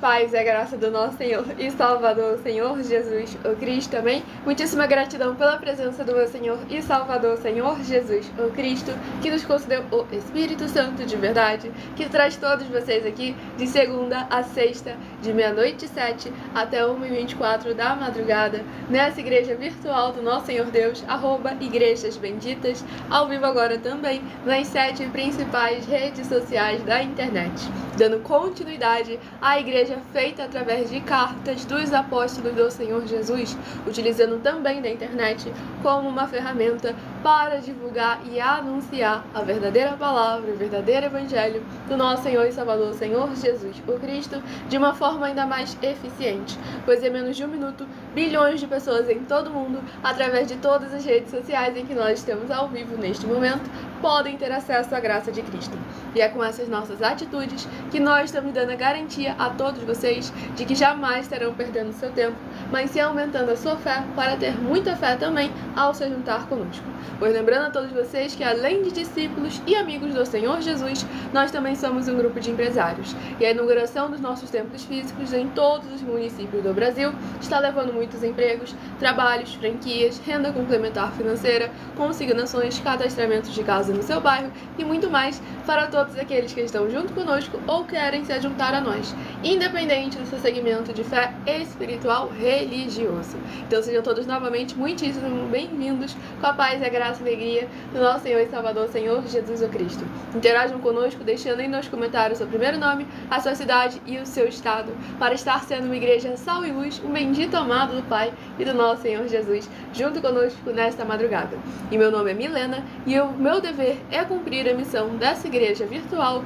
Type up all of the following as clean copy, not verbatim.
paz e a graça do nosso Senhor e Salvador, Senhor Jesus, o Cristo, amém? Muitíssima gratidão pela presença do meu Senhor e Salvador, Senhor Jesus, o Cristo, que nos concedeu o Espírito Santo de verdade, que traz todos vocês aqui de segunda a sexta, de 00h07 até 1h24 da madrugada, nessa igreja virtual do nosso Senhor Deus, @Igrejas Benditas, ao vivo agora também nas 7 principais redes sociais da internet, dando continuidade à igreja feita através de cartas dos apóstolos do Senhor Jesus, utilizando também da internet como uma ferramenta para divulgar e anunciar a verdadeira palavra, o verdadeiro evangelho do nosso Senhor e Salvador, Senhor Jesus, o Cristo, de uma forma ainda mais eficiente, pois em menos de um minuto, bilhões de pessoas em todo o mundo, através de todas as redes sociais em que nós estamos ao vivo neste momento, podem ter acesso à graça de Cristo. E é com essas nossas atitudes que nós estamos dando a garantia a todos vocês de que jamais estarão perdendo seu tempo, mas sim aumentando a sua fé para ter muita fé também ao se juntar conosco. Pois lembrando a todos vocês que além de discípulos e amigos do Senhor Jesus, nós também somos um grupo de empresários. E a inauguração dos nossos templos físicos em todos os municípios do Brasil está levando muitos empregos, trabalhos, franquias, renda complementar financeira, consignações, cadastramentos de casa no seu bairro e muito mais para todos aqueles que estão junto conosco ou querem se juntar a nós, independente do seu segmento de fé espiritual religioso. Então sejam todos novamente muitíssimo bem-vindos, com a paz e a graça e a alegria do nosso Senhor e Salvador, Senhor Jesus o Cristo. Interajam conosco deixando aí nos comentários o seu primeiro nome, a sua cidade e o seu estado, para estar sendo uma igreja sal e luz, um bendito amado do Pai e do nosso Senhor Jesus, junto conosco nesta madrugada. E meu nome é Milena e o meu dever é cumprir a missão dessa igreja virtual,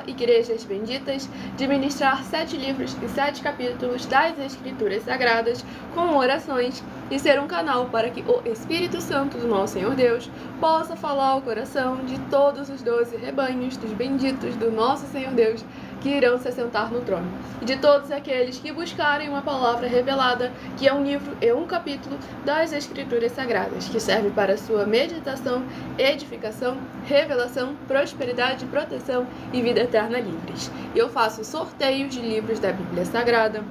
@Igrejas Benditas, de ministrar 7 livros e 7 capítulos das Escrituras Sagradas com orações e ser um canal para que o Espírito Santo do nosso Senhor Deus possa falar ao coração de todos os 12 rebanhos dos benditos do nosso Senhor Deus que irão se assentar no trono, e de todos aqueles que buscarem uma palavra revelada, que é um livro e um capítulo das Escrituras Sagradas, que serve para sua meditação, edificação, revelação, prosperidade, proteção e vida eterna livres. Eu faço sorteios de livros da Bíblia Sagrada,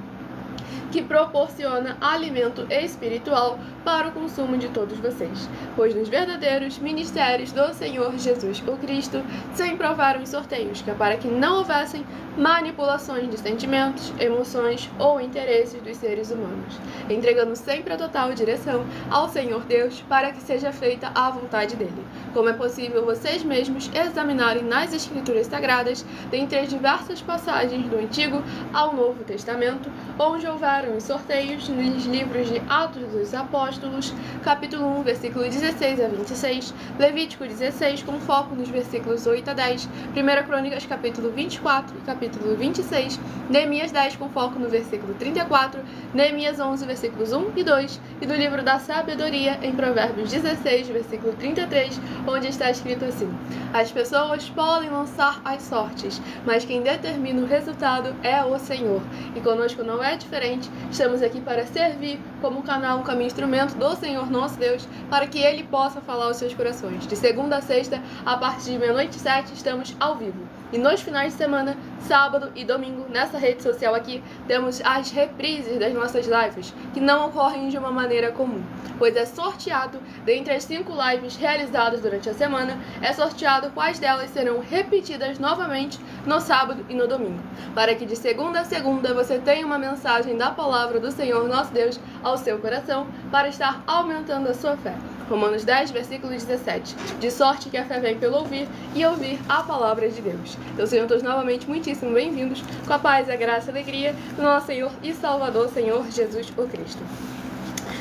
que proporciona alimento espiritual para o consumo de todos vocês, pois nos verdadeiros ministérios do Senhor Jesus o Cristo sempre houveram sorteios, que é para que não houvessem manipulações de sentimentos, emoções ou interesses dos seres humanos, entregando sempre a total direção ao Senhor Deus para que seja feita a vontade dele. Como é possível vocês mesmos examinarem nas Escrituras Sagradas, dentre as diversas passagens do Antigo ao Novo Testamento, onde houveram os sorteios nos livros de Atos dos Apóstolos, capítulo 1, versículo 16 a 26, Levítico 16, com foco nos versículos 8 a 10, 1 Crônicas, capítulo 24 e capítulo 26, Neemias 10, com foco no versículo 34, Neemias 11, versículos 1 e 2, e do livro da Sabedoria, em Provérbios 16, versículo 33, onde está escrito assim: as pessoas podem lançar as sortes, mas quem determina o resultado é o Senhor, e conosco não é diferente. Estamos aqui para servir como canal, como instrumento do Senhor nosso Deus, para que Ele possa falar aos seus corações. De segunda a sexta, a partir de 00h07, estamos ao vivo. E nos finais de semana, sábado e domingo, nessa rede social aqui, temos as reprises das nossas lives, que não ocorrem de uma maneira comum, pois é sorteado, dentre as 5 lives realizadas durante a semana, é sorteado quais delas serão repetidas novamente no sábado e no domingo, para que de segunda a segunda você tenha uma mensagem da palavra do Senhor nosso Deus ao seu coração, para estar aumentando a sua fé. Romanos 10, versículo 17. De sorte que a fé vem pelo ouvir, e ouvir a palavra de Deus. Então sejam todos novamente muitíssimo bem-vindos, com a paz, a graça e a alegria do nosso Senhor e Salvador, Senhor Jesus o Cristo.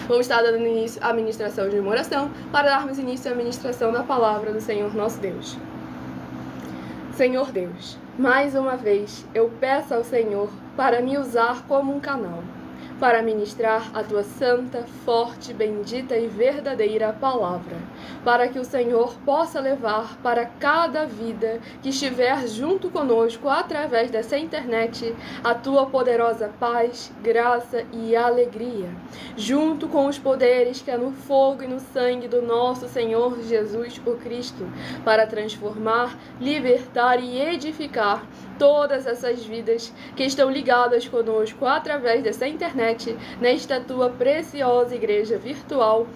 Vamos estar dando início à ministração de uma oração, para darmos início à ministração da palavra do Senhor nosso Deus. Senhor Deus, mais uma vez eu peço ao Senhor para me usar como um canal, para ministrar a tua santa, forte, bendita e verdadeira palavra, para que o Senhor possa levar para cada vida que estiver junto conosco através dessa internet a tua poderosa paz, graça e alegria, junto com os poderes que há no fogo e no sangue do nosso Senhor Jesus o Cristo, para transformar, libertar e edificar todas essas vidas que estão ligadas conosco através dessa internet, nesta tua preciosa igreja virtual,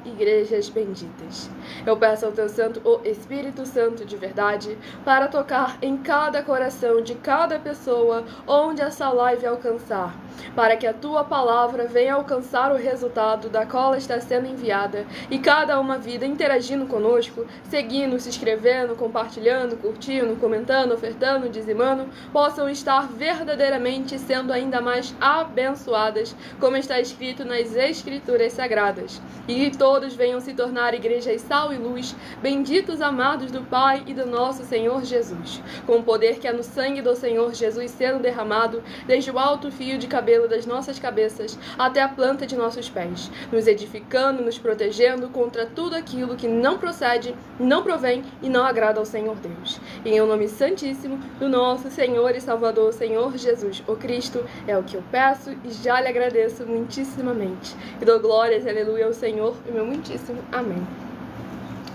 @Igrejas Benditas. Eu peço ao teu santo, o Espírito Santo de verdade, para tocar em cada coração de cada pessoa onde essa live alcançar, para que a tua palavra venha alcançar o resultado da qual ela está sendo enviada, e cada uma vida interagindo conosco, seguindo, se inscrevendo, compartilhando, curtindo, comentando, ofertando, dizimando, possam estar verdadeiramente sendo ainda mais abençoadas, como está escrito nas Escrituras Sagradas, e que todos venham se tornar igrejas sal e luz, benditos amados do Pai e do nosso Senhor Jesus, com o poder que é no sangue do Senhor Jesus sendo derramado, desde o alto fio de cabelo das nossas cabeças até a planta de nossos pés, nos edificando, nos protegendo contra tudo aquilo que não procede, não provém e não agrada ao Senhor Deus. E em o nome santíssimo do nosso Senhor e Salvador, Senhor Jesus, o Cristo, é o que eu peço e já lhe agradeço muitíssimamente. E dou glórias, aleluia, ao Senhor, e meu muitíssimo amém.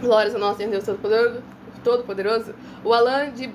Glórias ao nosso Senhor Deus Todo-Poderoso. O Alan de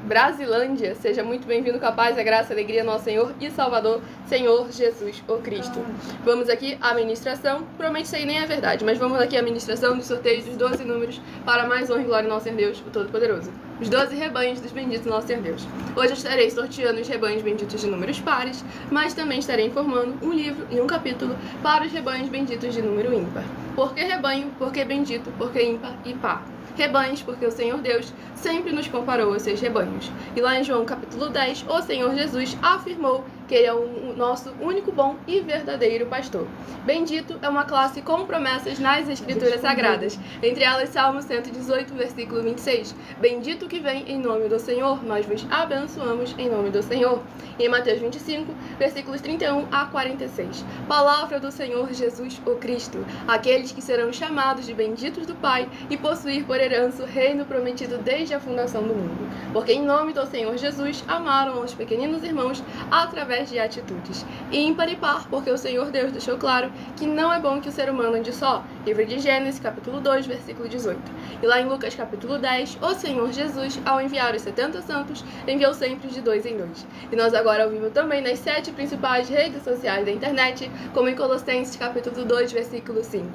Brasilândia, seja muito bem-vindo com a paz, a graça, a alegria, nosso Senhor e Salvador, Senhor Jesus, o Cristo. Vamos aqui à ministração, provavelmente isso aí nem é verdade, mas vamos aqui à ministração do sorteio dos 12 números para mais honra e glória ao nosso Senhor Deus, o Todo-Poderoso. Os 12 rebanhos dos benditos do nosso Senhor Deus. Hoje eu estarei sorteando os rebanhos benditos de números pares, mas também estarei informando um livro e um capítulo para os rebanhos benditos de número ímpar. Por que rebanho? Por que bendito? Por que ímpar e par? Rebanhos, porque o Senhor Deus sempre nos comparou aos seus rebanhos. E lá em João capítulo 10, o Senhor Jesus afirmou que Ele é o nosso único bom e verdadeiro pastor. Bendito é uma classe com promessas nas Escrituras Sagradas, entre elas Salmo 118, versículo 26. Bendito que vem em nome do Senhor, nós vos abençoamos em nome do Senhor. E em Mateus 25, versículos 31 a 46. Palavra do Senhor Jesus, o Cristo, aqueles que serão chamados de benditos do Pai e possuir por herança o reino prometido desde a fundação do mundo. Porque em nome do Senhor Jesus amaram aos pequeninos irmãos através de atitudes. E ímpar e par, porque o Senhor Deus deixou claro que não é bom que o ser humano ande só. Livro de Gênesis, capítulo 2, versículo 18. E lá em Lucas, capítulo 10, o Senhor Jesus, ao enviar os 70 santos, enviou sempre de 2 em 2. E nós agora ouvimos também nas 7 principais redes sociais da internet, como em Colossenses, capítulo 2, versículo 5.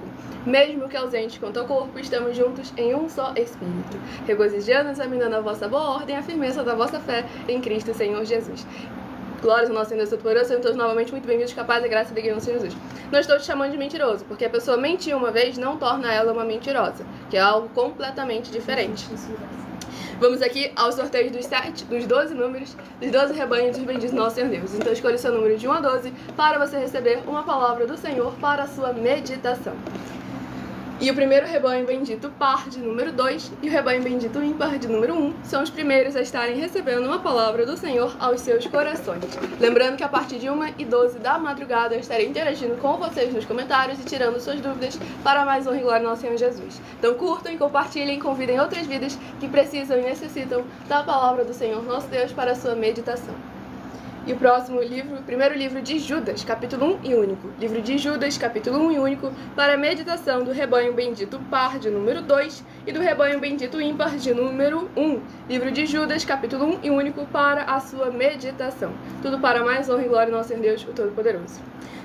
Mesmo que ausentes quanto ao corpo, estamos juntos em um só Espírito, regozijando, examinando a vossa boa ordem e a firmeza da vossa fé em Cristo Senhor Jesus. Glórias ao nosso Senhor Deus Todo-Poderoso, sejam todos novamente muito bem-vindos, capazes da graça e da alegria do Senhor Jesus. Não estou te chamando de mentiroso, porque a pessoa mentir uma vez não torna ela uma mentirosa, que é algo completamente diferente. Vamos aqui aos sorteios dos 12 números, dos 12 rebanhos dos benditos do nosso Senhor Deus. Então escolha o seu número de 1 a 12 para você receber uma palavra do Senhor para a sua meditação. E o primeiro rebanho bendito par de número 2 e o rebanho bendito ímpar de número 1 são os primeiros a estarem recebendo uma palavra do Senhor aos seus corações. Lembrando que a partir de 1 e 12 da madrugada eu estarei interagindo com vocês nos comentários e tirando suas dúvidas para mais honra e glória ao nosso Senhor Jesus. Então curtam e compartilhem, convidem outras vidas que precisam e necessitam da palavra do Senhor nosso Deus para a sua meditação. E o próximo livro, o primeiro livro de Judas, capítulo 1 e único. Livro de Judas, capítulo 1 e único, para a meditação do rebanho bendito par de número 2 e do rebanho bendito ímpar de número 1. Livro de Judas, capítulo 1 e único, para a sua meditação. Tudo para mais honra e glória ao nosso Senhor Deus, o Todo-Poderoso.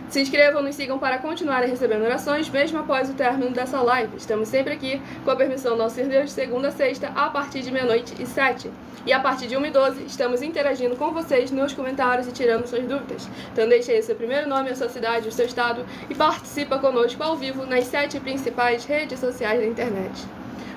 Se inscrevam, nos sigam para continuarem recebendo orações, mesmo após o término dessa live. Estamos sempre aqui, com a permissão do nosso Senhor Deus, de segunda a sexta, a partir de 00h07. E a partir de 1 e 12, estamos interagindo com vocês nos comentários e tirando suas dúvidas. Então deixe aí o seu primeiro nome, a sua cidade, o seu estado e participa conosco ao vivo nas 7 principais redes sociais da internet.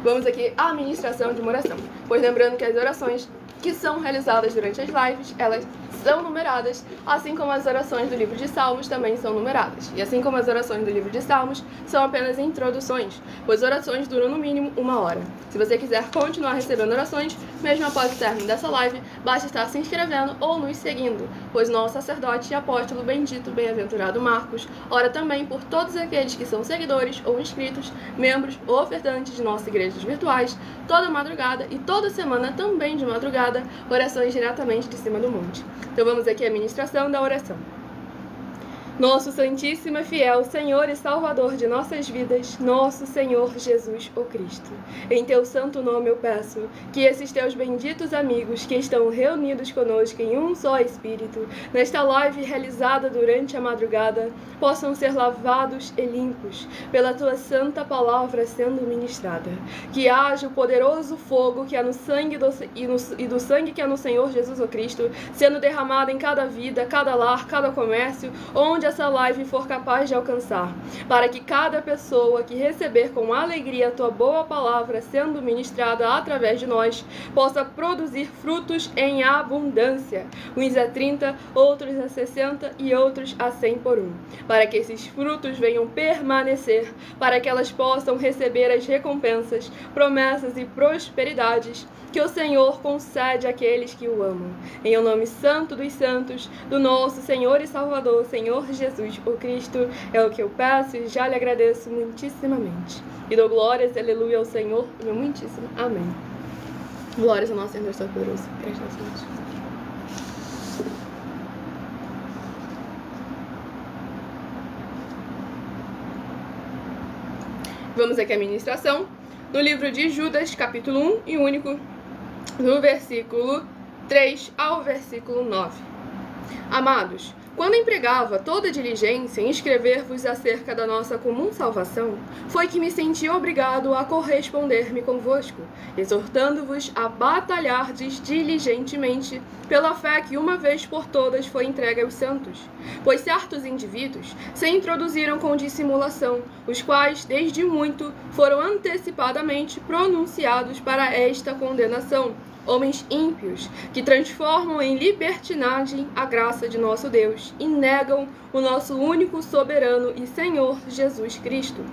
Vamos aqui à ministração de uma oração, pois lembrando que as orações que são realizadas durante as lives, elas são numeradas, assim como as orações do livro de Salmos também são numeradas. E assim como as orações do livro de Salmos são apenas introduções, pois orações duram no mínimo 1 hora. Se você quiser continuar recebendo orações, mesmo após o término dessa live, basta estar se inscrevendo ou nos seguindo, pois nosso sacerdote e apóstolo bendito, bem-aventurado Marcos, ora também por todos aqueles que são seguidores ou inscritos, membros ou ofertantes de nossas igrejas virtuais, toda madrugada e toda semana também de madrugada, orações diretamente de cima do monte. Então vamos aqui à ministração da oração. Nosso Santíssimo e fiel Senhor e Salvador de nossas vidas, nosso Senhor Jesus, o Cristo. Em teu santo nome eu peço que esses teus benditos amigos que estão reunidos conosco em um só Espírito, nesta live realizada durante a madrugada, possam ser lavados e limpos pela tua santa palavra sendo ministrada. Que haja o poderoso fogo que há no sangue do sangue que há no Senhor Jesus, o Cristo, sendo derramado em cada vida, cada lar, cada comércio, onde essa live for capaz de alcançar, para que cada pessoa que receber com alegria a tua boa palavra sendo ministrada através de nós, possa produzir frutos em abundância, uns a 30, outros a 60 e outros a 100 por um, para que esses frutos venham permanecer, para que elas possam receber as recompensas, promessas e prosperidades que o Senhor concede àqueles que o amam. Em o nome santo dos santos, do nosso Senhor e Salvador, Senhor Jesus, o Cristo, é o que eu peço e já lhe agradeço muitíssimamente. E dou glórias, aleluia, ao Senhor, meu muitíssimo. Amém. Glórias ao nosso Senhor Todo-Poderoso. Graças a Deus. Vamos aqui à ministração, no livro de Judas, capítulo 1 e único, do versículo 3 ao versículo 9. Amados, quando empregava toda diligência em escrever-vos acerca da nossa comum salvação, foi que me senti obrigado a corresponder-me convosco, exortando-vos a batalhardes diligentemente pela fé que uma vez por todas foi entregue aos santos. Pois certos indivíduos se introduziram com dissimulação, os quais, desde muito, foram antecipadamente pronunciados para esta condenação, homens ímpios, que transformam em libertinagem a graça de nosso Deus e negam o nosso único soberano e Senhor Jesus Cristo.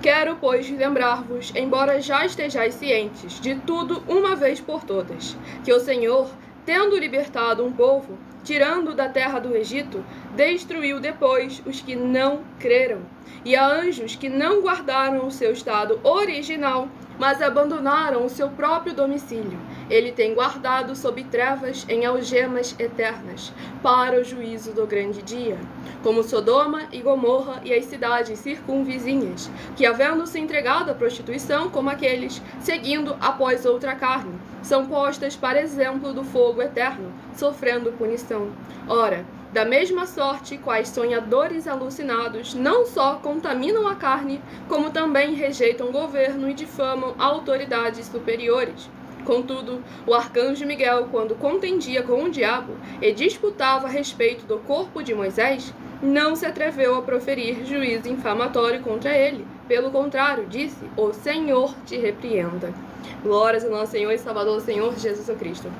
Quero, pois, lembrar-vos, embora já estejais cientes de tudo uma vez por todas, que o Senhor, tendo libertado um povo, tirando da terra do Egito, destruiu depois os que não creram, e a anjos que não guardaram o seu estado original, mas abandonaram o seu próprio domicílio. Ele tem guardado sob trevas em algemas eternas, para o juízo do grande dia, como Sodoma e Gomorra e as cidades circunvizinhas, que, havendo se entregado à prostituição como aqueles, seguindo após outra carne, são postas para exemplo do fogo eterno, sofrendo punição. Ora, da mesma sorte, quais sonhadores alucinados não só contaminam a carne, como também rejeitam o governo e difamam autoridades superiores. Contudo, o arcanjo Miguel, quando contendia com o diabo e disputava a respeito do corpo de Moisés, não se atreveu a proferir juízo infamatório contra ele. Pelo contrário, disse: o Senhor te repreenda. Glórias ao nosso Senhor e Salvador, Senhor Jesus Cristo.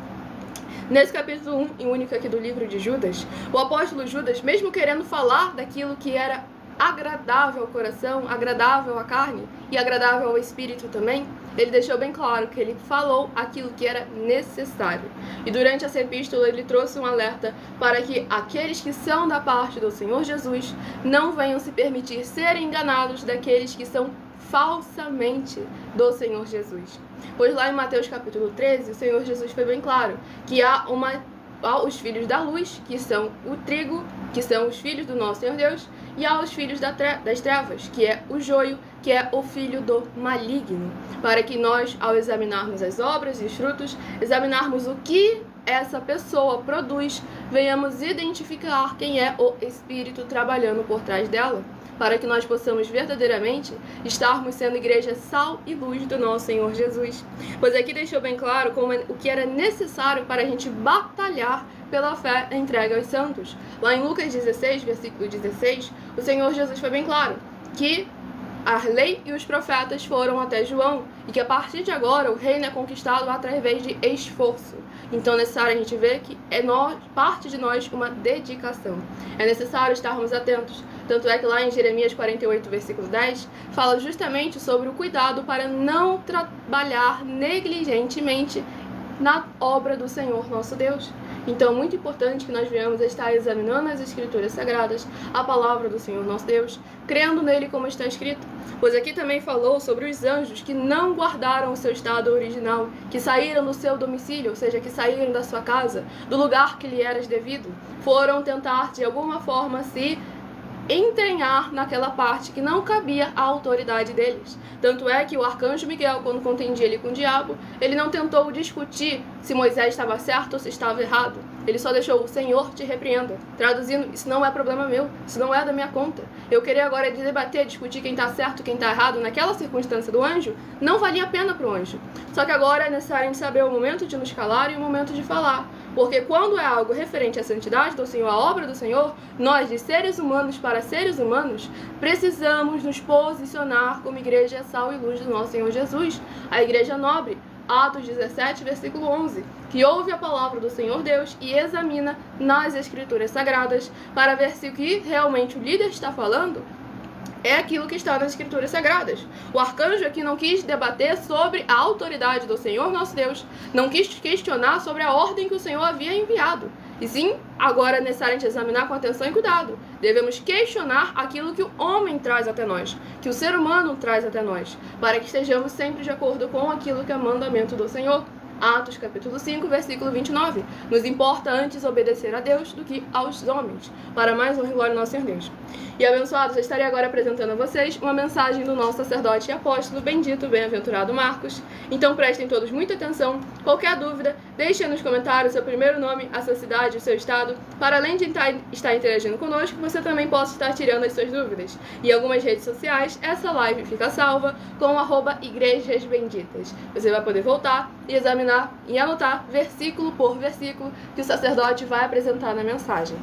Nesse capítulo 1 e único aqui do livro de Judas, o apóstolo Judas, mesmo querendo falar daquilo que era agradável ao coração, agradável à carne e agradável ao espírito também, ele deixou bem claro que ele falou aquilo que era necessário. E durante essa epístola ele trouxe um alerta para que aqueles que são da parte do Senhor Jesus não venham se permitir ser enganados daqueles que são falsamente do Senhor Jesus. Pois lá em Mateus capítulo 13, o Senhor Jesus foi bem claro que há os filhos da luz, que são o trigo, que são os filhos do nosso Senhor Deus, e há os filhos das trevas, que é o joio, que é o filho do maligno, para que nós, ao examinarmos as obras e os frutos, examinarmos o que essa pessoa produz, venhamos identificar quem é o Espírito trabalhando por trás dela, para que nós possamos verdadeiramente estarmos sendo igreja sal e luz do nosso Senhor Jesus. Pois aqui deixou bem claro o que era necessário para a gente batalhar pela fé entregue aos santos. Lá em Lucas 16, versículo 16, o Senhor Jesus foi bem claro que a lei e os profetas foram até João, e que a partir de agora o reino é conquistado através de esforço. Então é necessário a gente ver que parte de nós uma dedicação. É necessário estarmos atentos. Tanto é que lá em Jeremias 48, versículo 10, fala justamente sobre o cuidado para não trabalhar negligentemente na obra do Senhor nosso Deus. Então, muito importante que nós venhamos a estar examinando as Escrituras Sagradas, a palavra do Senhor nosso Deus, crendo nele como está escrito. Pois aqui também falou sobre os anjos que não guardaram o seu estado original, que saíram do seu domicílio, ou seja, que saíram da sua casa, do lugar que lhe era devido, foram tentar de alguma forma se entranhar naquela parte que não cabia à autoridade deles. Tanto é que o arcanjo Miguel, quando contendia ele com o diabo, ele não tentou discutir se Moisés estava certo ou se estava errado. Ele só deixou: o Senhor te repreenda. Traduzindo: isso não é problema meu, isso não é da minha conta. Eu querer agora debater, discutir quem está certo e quem está errado naquela circunstância do anjo, não valia a pena para o anjo. Só que agora é necessário a gente saber o momento de nos calar e o momento de falar. Porque quando é algo referente à santidade do Senhor, à obra do Senhor, nós, de seres humanos para seres humanos, precisamos nos posicionar como igreja sal e luz do nosso Senhor Jesus, a igreja nobre. Atos 17, versículo 11, que ouve a palavra do Senhor Deus e examina nas Escrituras Sagradas para ver se o que realmente o líder está falando é aquilo que está nas Escrituras Sagradas. O arcanjo aqui não quis debater sobre a autoridade do Senhor nosso Deus, não quis questionar sobre a ordem que o Senhor havia enviado. E sim, agora é necessário a gente examinar com atenção e cuidado. Devemos questionar aquilo que o homem traz até nós, que o ser humano traz até nós, para que estejamos sempre de acordo com aquilo que é mandamento do Senhor. Atos capítulo 5, versículo 29. Nos importa antes obedecer a Deus do que aos homens, para mais honra e glória ao nosso Senhor Deus. E abençoados, eu estarei agora apresentando a vocês uma mensagem do nosso sacerdote e apóstolo, bendito, bem-aventurado Marcos. Então prestem todos muita atenção. Qualquer dúvida, deixem nos comentários seu primeiro nome, a sua cidade, o seu estado, para além de estar interagindo conosco, você também possa estar tirando as suas dúvidas. E em algumas redes sociais, essa live fica salva com @Igrejas Benditas. Você vai poder voltar e examinar e anotar versículo por versículo que o sacerdote vai apresentar na mensagem.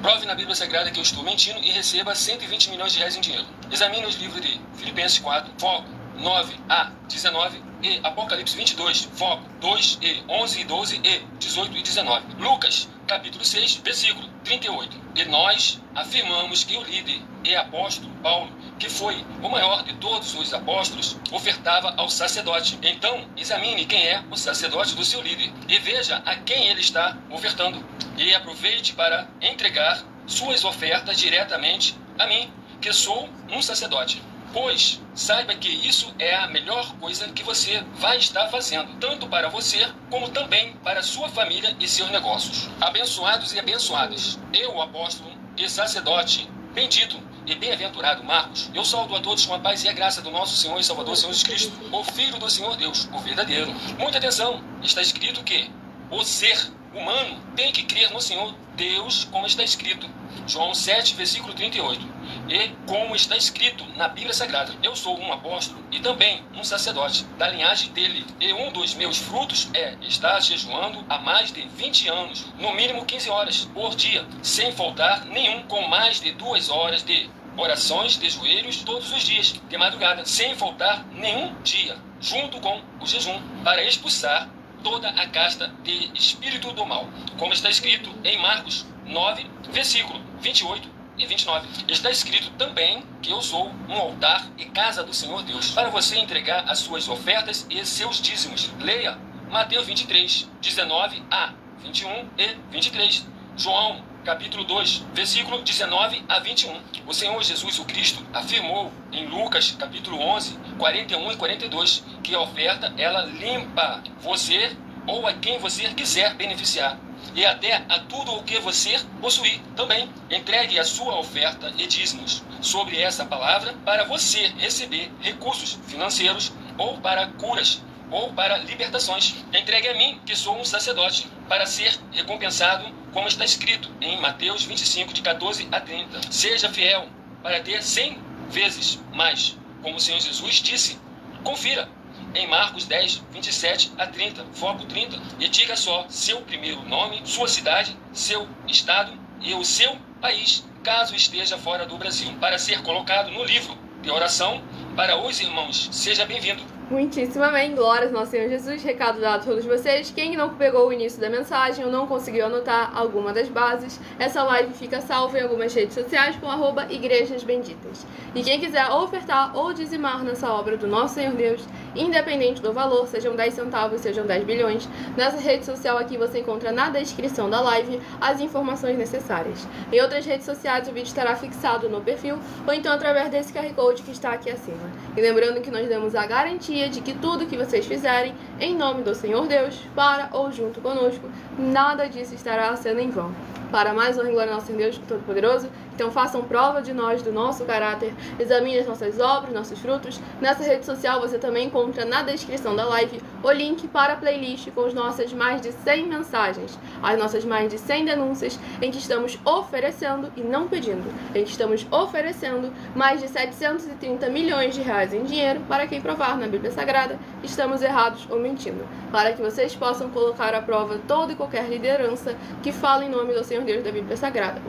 Prove na Bíblia Sagrada que eu estou mentindo e receba 120 milhões de reais em dinheiro. Examine os livros de Filipenses 4, foco 9 a 19 e Apocalipse 22, foco 2 e 11 e 12 e 18 e 19. Lucas, capítulo 6, versículo 38. E nós afirmamos que o líder e apóstolo Paulo, que foi o maior de todos os apóstolos, ofertava ao sacerdote. Então, examine quem é o sacerdote do seu líder e veja a quem ele está ofertando. E aproveite para entregar suas ofertas diretamente a mim, que sou um sacerdote. Pois saiba que isso é a melhor coisa que você vai estar fazendo, tanto para você, como também para sua família e seus negócios. Abençoados e abençoadas, eu, apóstolo e sacerdote, bendito e bem-aventurado Marcos, eu saúdo a todos com a paz e a graça do nosso Senhor e Salvador, Senhor Jesus Cristo, o Filho do Senhor Deus, o verdadeiro. Muita atenção, está escrito que o ser humano tem que crer no Senhor Deus, como está escrito. João 7, versículo 38. E como está escrito na Bíblia Sagrada, eu sou um apóstolo e também um sacerdote da linhagem dele. E um dos meus frutos é estar jejuando há mais de 20 anos, no mínimo 15 horas por dia, sem faltar nenhum, com mais de 2 horas de orações de joelhos todos os dias, de madrugada, sem faltar nenhum dia, junto com o jejum, para expulsar toda a casta de espírito do mal, como está escrito em Marcos 9, versículo 28 e 29. Está escrito também que eu sou um altar e casa do Senhor Deus, para você entregar as suas ofertas e seus dízimos. Leia Mateus 23, 19 a 21 e 23. João, capítulo 2, versículo 19 a 21. O Senhor Jesus, o Cristo, afirmou em Lucas, capítulo 11, 41 e 42, que a oferta, ela limpa você ou a quem você quiser beneficiar, e até a tudo o que você possuir também. Entregue a sua oferta e dízimos sobre essa palavra para você receber recursos financeiros, ou para curas, ou para libertações. Entregue a mim, que sou um sacerdote, para ser recompensado, como está escrito em Mateus 25, de 14 a 30. Seja fiel para ter 100 vezes mais, como o Senhor Jesus disse. Confira em Marcos 10, 27 a 30, foco 30, e diga só seu primeiro nome, sua cidade, seu estado e o seu país, caso esteja fora do Brasil, para ser colocado no livro de oração para os irmãos. Seja bem-vindo. Muitíssimo amém, glórias ao nosso Senhor Jesus. Recado dado a todos vocês. Quem não pegou o início da mensagem ou não conseguiu anotar alguma das bases, essa live fica salva em algumas redes sociais com @Igrejas Benditas. E quem quiser ofertar ou dizimar nessa obra do nosso Senhor Deus, independente do valor, sejam 10 centavos, sejam 10 bilhões, nessa rede social aqui você encontra na descrição da live as informações necessárias. Em outras redes sociais o vídeo estará fixado no perfil ou então através desse QR Code que está aqui acima. E lembrando que nós damos a garantia de que tudo que vocês fizerem em nome do Senhor Deus, para ou junto conosco, nada disso estará sendo em vão. Para mais honra e glória ao nosso Deus Todo-Poderoso, Então façam prova de nós, do nosso caráter, examine as nossas obras, nossos frutos. Nessa rede social você também encontra na descrição da live o link para a playlist com as nossas mais de 100 mensagens, as nossas mais de 100 denúncias, em que estamos oferecendo, e não pedindo, em que estamos oferecendo mais de 730 milhões de reais em dinheiro para quem provar na Bíblia Sagrada que estamos errados ou mentindo, para que vocês possam colocar à prova toda e qualquer liderança que fala em nome do Senhor Deus da Bíblia Sagrada,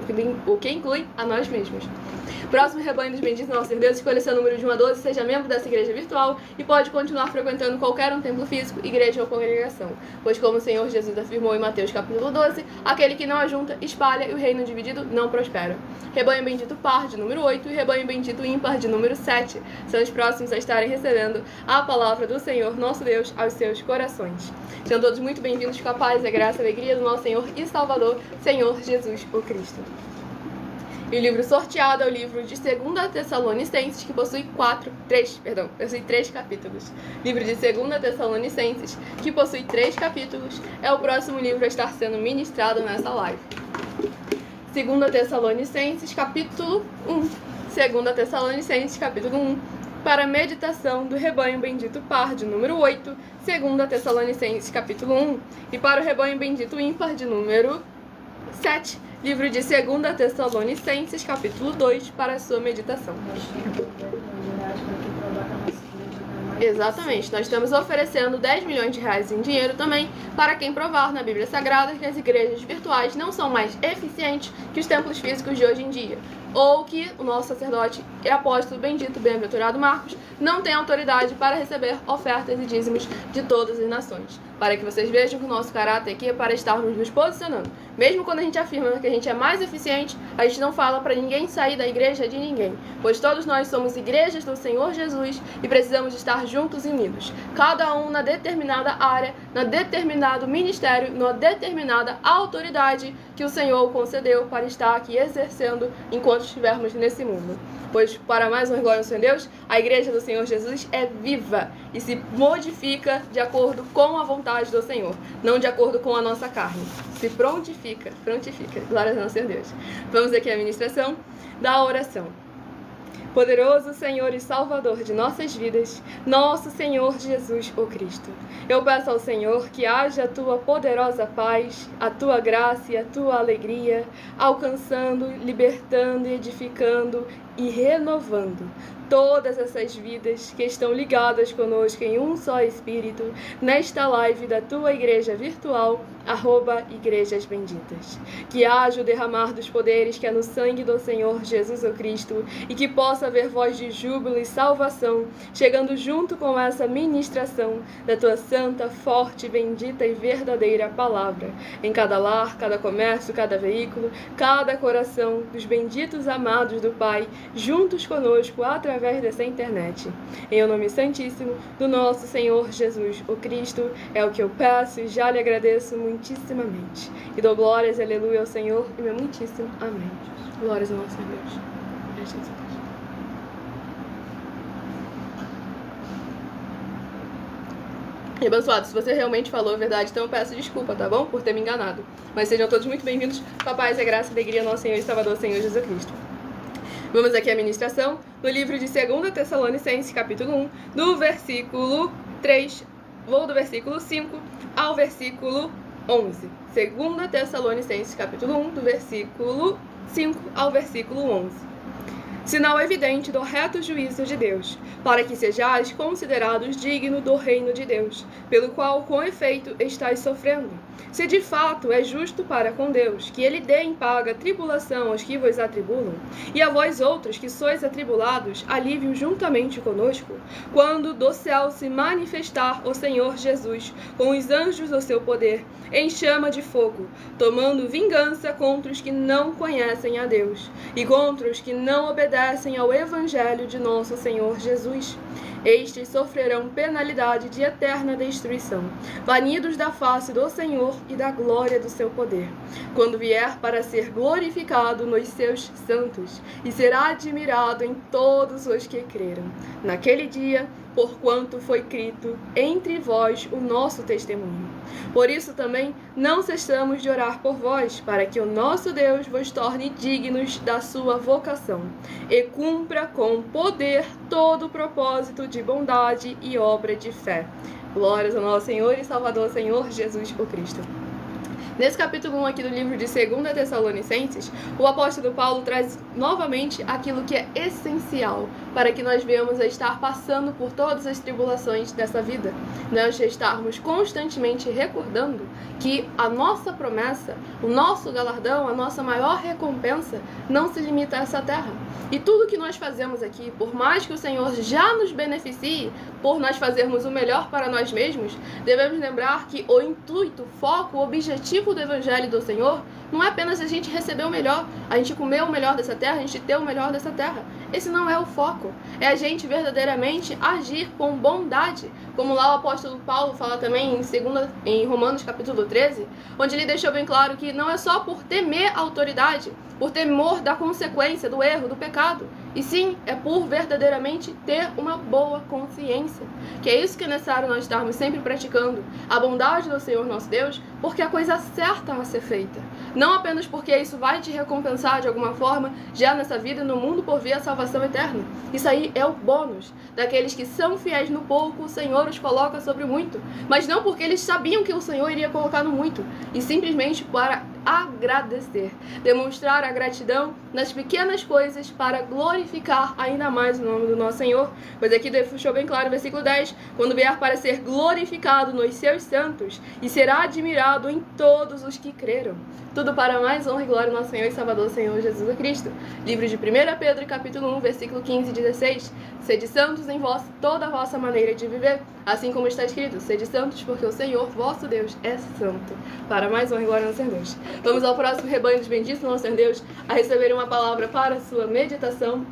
o que inclui a nós mesmos. Próximo rebanho dos benditos nossos Senhor Deus, escolha seu número de 1 a 12, seja membro dessa igreja virtual e pode continuar frequentando qualquer um templo físico, igreja ou congregação. Pois como o Senhor Jesus afirmou em Mateus capítulo 12, aquele que não ajunta, espalha e o reino dividido não prospera. Rebanho bendito par de número 8 e rebanho bendito ímpar de número 7 são os próximos a estarem recebendo a palavra do Senhor nosso Deus aos seus corações. Sejam todos muito bem-vindos com a paz, a graça e a alegria do nosso Senhor e Salvador, Senhor Jesus o Cristo. E o livro sorteado é o livro de 2 Tessalonicenses, que possui três capítulos. Livro de 2 Tessalonicenses, que possui 3 capítulos, é o próximo livro a estar sendo ministrado nessa live. 2 Tessalonicenses, capítulo 1. 2 Tessalonicenses, capítulo 1. Para a meditação do rebanho bendito par de número 8, 2 Tessalonicenses, capítulo 1. E para o rebanho bendito ímpar de número 7, livro de 2 Tessalonicenses, capítulo 2, para a sua meditação. Exatamente, nós estamos oferecendo 10 milhões de reais em dinheiro também para quem provar na Bíblia Sagrada que as igrejas virtuais não são mais eficientes que os templos físicos de hoje em dia, ou que o nosso sacerdote e apóstolo bendito, bem-aventurado Marcos, não tem autoridade para receber ofertas e dízimos de todas as nações. Para que vocês vejam que o nosso caráter aqui é para estarmos nos posicionando. Mesmo quando a gente afirma que a gente é mais eficiente, a gente não fala para ninguém sair da igreja de ninguém, pois todos nós somos igrejas do Senhor Jesus e precisamos estar juntos e unidos, cada um na determinada área, na determinado ministério, na determinada autoridade que o Senhor concedeu para estar aqui exercendo enquanto estivermos nesse mundo. Pois, para mais uma glória ao Senhor Deus, a igreja do Senhor Jesus é viva e se modifica de acordo com a vontade do Senhor, não de acordo com a nossa carne. Se prontifica. Glória ao Senhor Deus. Vamos aqui à ministração da oração. Poderoso Senhor e Salvador de nossas vidas, nosso Senhor Jesus o Cristo. Eu peço ao Senhor que haja a tua poderosa paz, a tua graça e a tua alegria, alcançando, libertando, edificando e renovando todas essas vidas que estão ligadas conosco em um só Espírito, nesta live da tua igreja virtual, @Igrejas Benditas. Que haja o derramar dos poderes que é no sangue do Senhor Jesus o Cristo e que possa haver voz de júbilo e salvação, chegando junto com essa ministração da tua santa, forte, bendita e verdadeira palavra, em cada lar, cada comércio, cada veículo, cada coração dos benditos amados do Pai, juntos conosco através dessa internet. Em o nome santíssimo do nosso Senhor Jesus o Cristo, é o que eu peço e já lhe agradeço muitíssimamente. E dou glórias e aleluia ao Senhor e meu muitíssimo amém. Glórias ao nosso Deus. E abençoado, se você realmente falou a verdade, então eu peço desculpa, tá bom? Por ter me enganado. Mas sejam todos muito bem-vindos com a paz, a graça e a alegria do nosso Senhor e Salvador, Senhor Jesus Cristo. Vamos aqui à ministração no livro de 2 Tessalonicenses, capítulo 1, do versículo 3, vou do versículo 5 ao versículo 11. 2 Tessalonicenses, capítulo 1, do versículo 5 ao versículo 11. Sinal evidente do reto juízo de Deus, para que sejais considerados dignos do reino de Deus, pelo qual, com efeito, estáis sofrendo. Se de fato é justo para com Deus, que ele dê em paga tribulação aos que vos atribulam, e a vós outros que sois atribulados, alívio juntamente conosco, quando do céu se manifestar o Senhor Jesus, com os anjos do seu poder, em chama de fogo, tomando vingança contra os que não conhecem a Deus, e contra os que não obedecem ao Evangelho de nosso Senhor Jesus. Estes sofrerão penalidade de eterna destruição, banidos da face do Senhor e da glória do seu poder, quando vier para ser glorificado nos seus santos, e será admirado em todos os que creram. Naquele dia, porquanto foi escrito entre vós o nosso testemunho. Por isso também não cessamos de orar por vós, para que o nosso Deus vos torne dignos da sua vocação, e cumpra com poder todo o propósito de bondade e obra de fé. Glórias ao nosso Senhor e Salvador, Senhor Jesus o Cristo. Nesse capítulo 1 aqui do livro de 2 Tessalonicenses, o apóstolo Paulo traz novamente aquilo que é essencial para que nós venhamos a estar passando por todas as tribulações dessa vida. Nós estarmos constantemente recordando que a nossa promessa, o nosso galardão, a nossa maior recompensa não se limita a essa terra. E tudo que nós fazemos aqui, por mais que o Senhor já nos beneficie, por nós fazermos o melhor para nós mesmos, devemos lembrar que o intuito, o foco, o objetivo do Evangelho do Senhor não é apenas a gente receber o melhor, a gente comer o melhor dessa terra, a gente ter o melhor dessa terra. Esse não é o foco. É a gente verdadeiramente agir com bondade, como lá o apóstolo Paulo fala também em Romanos capítulo 13, onde ele deixou bem claro que não é só por temer a autoridade, por temor da consequência, do erro, do pecado, e sim, é por verdadeiramente ter uma boa consciência. Que é isso que é necessário nós estarmos sempre praticando, a bondade do Senhor nosso Deus, porque é a coisa certa a ser feita. Não apenas porque isso vai te recompensar de alguma forma, já nessa vida e no mundo por vir a salvação eterna. Isso aí é o bônus daqueles que são fiéis no pouco, o Senhor os coloca sobre muito. Mas não porque eles sabiam que o Senhor iria colocar no muito, e simplesmente para agradecer, demonstrar a gratidão nas pequenas coisas para glorificar ainda mais o nome do nosso Senhor. Pois aqui deixou bem claro o versículo 10, quando vier para ser glorificado nos seus santos e será admirado em todos os que creram. Tudo para mais honra e glória do nosso Senhor e Salvador, Senhor Jesus Cristo. Livro de 1 Pedro, capítulo 1, versículo 15 e 16. Sede santos em vós toda a vossa maneira de viver, assim como está escrito, sede santos porque o Senhor, vosso Deus, é santo. Para mais honra e glória do nosso Senhor Deus. Vamos ao próximo rebanho dos benditos do nosso Senhor Deus, a receber uma palavra para a sua meditação.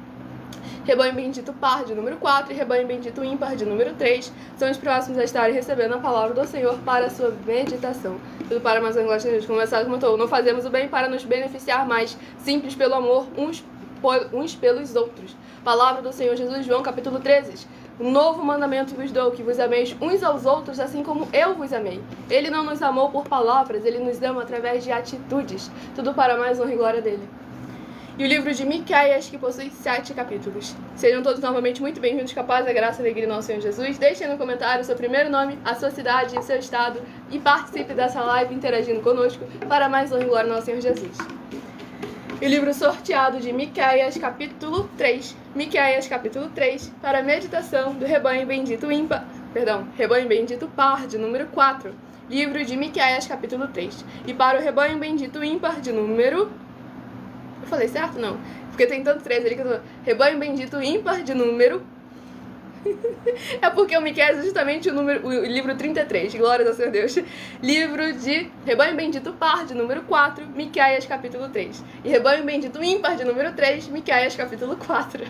Rebanho bendito par de número 4 e rebanho bendito ímpar de número 3 são os próximos a estarem recebendo a palavra do Senhor para a sua meditação. Tudo para mais uma glória de Deus. Como mensagem comentou, não fazemos o bem para nos beneficiar, mas simples pelo amor uns pelos outros. Palavra do Senhor Jesus, João capítulo 13. Um novo mandamento vos dou, que vos ameis uns aos outros, assim como eu vos amei. Ele não nos amou por palavras, ele nos ama através de atitudes. Tudo para mais honra e glória dele. E o livro de Miqueias, que possui 7 capítulos. Sejam todos novamente muito bem-vindos, capazes da graça e alegria do nosso Senhor Jesus. Deixem no comentário o seu primeiro nome, a sua cidade e o seu estado e participe dessa live interagindo conosco para mais honra e glória do nosso Senhor Jesus. E o livro sorteado de Miqueias, capítulo 3. Miqueias, capítulo 3, para a meditação do rebanho bendito ímpar, rebanho bendito par, de número 4. Livro de Miqueias, capítulo 3. E para o rebanho bendito ímpar, de número... Eu falei certo? Não. Porque tem tanto 3 ali que eu tô... Rebanho bendito ímpar, de número... É porque o Miqueias é justamente o livro 33, glórias ao Senhor Deus. Livro de Rebanho Bendito Par, de número 4, Miqueias, capítulo 3. E Rebanho Bendito Ímpar, de número 3, Miqueias, capítulo 4.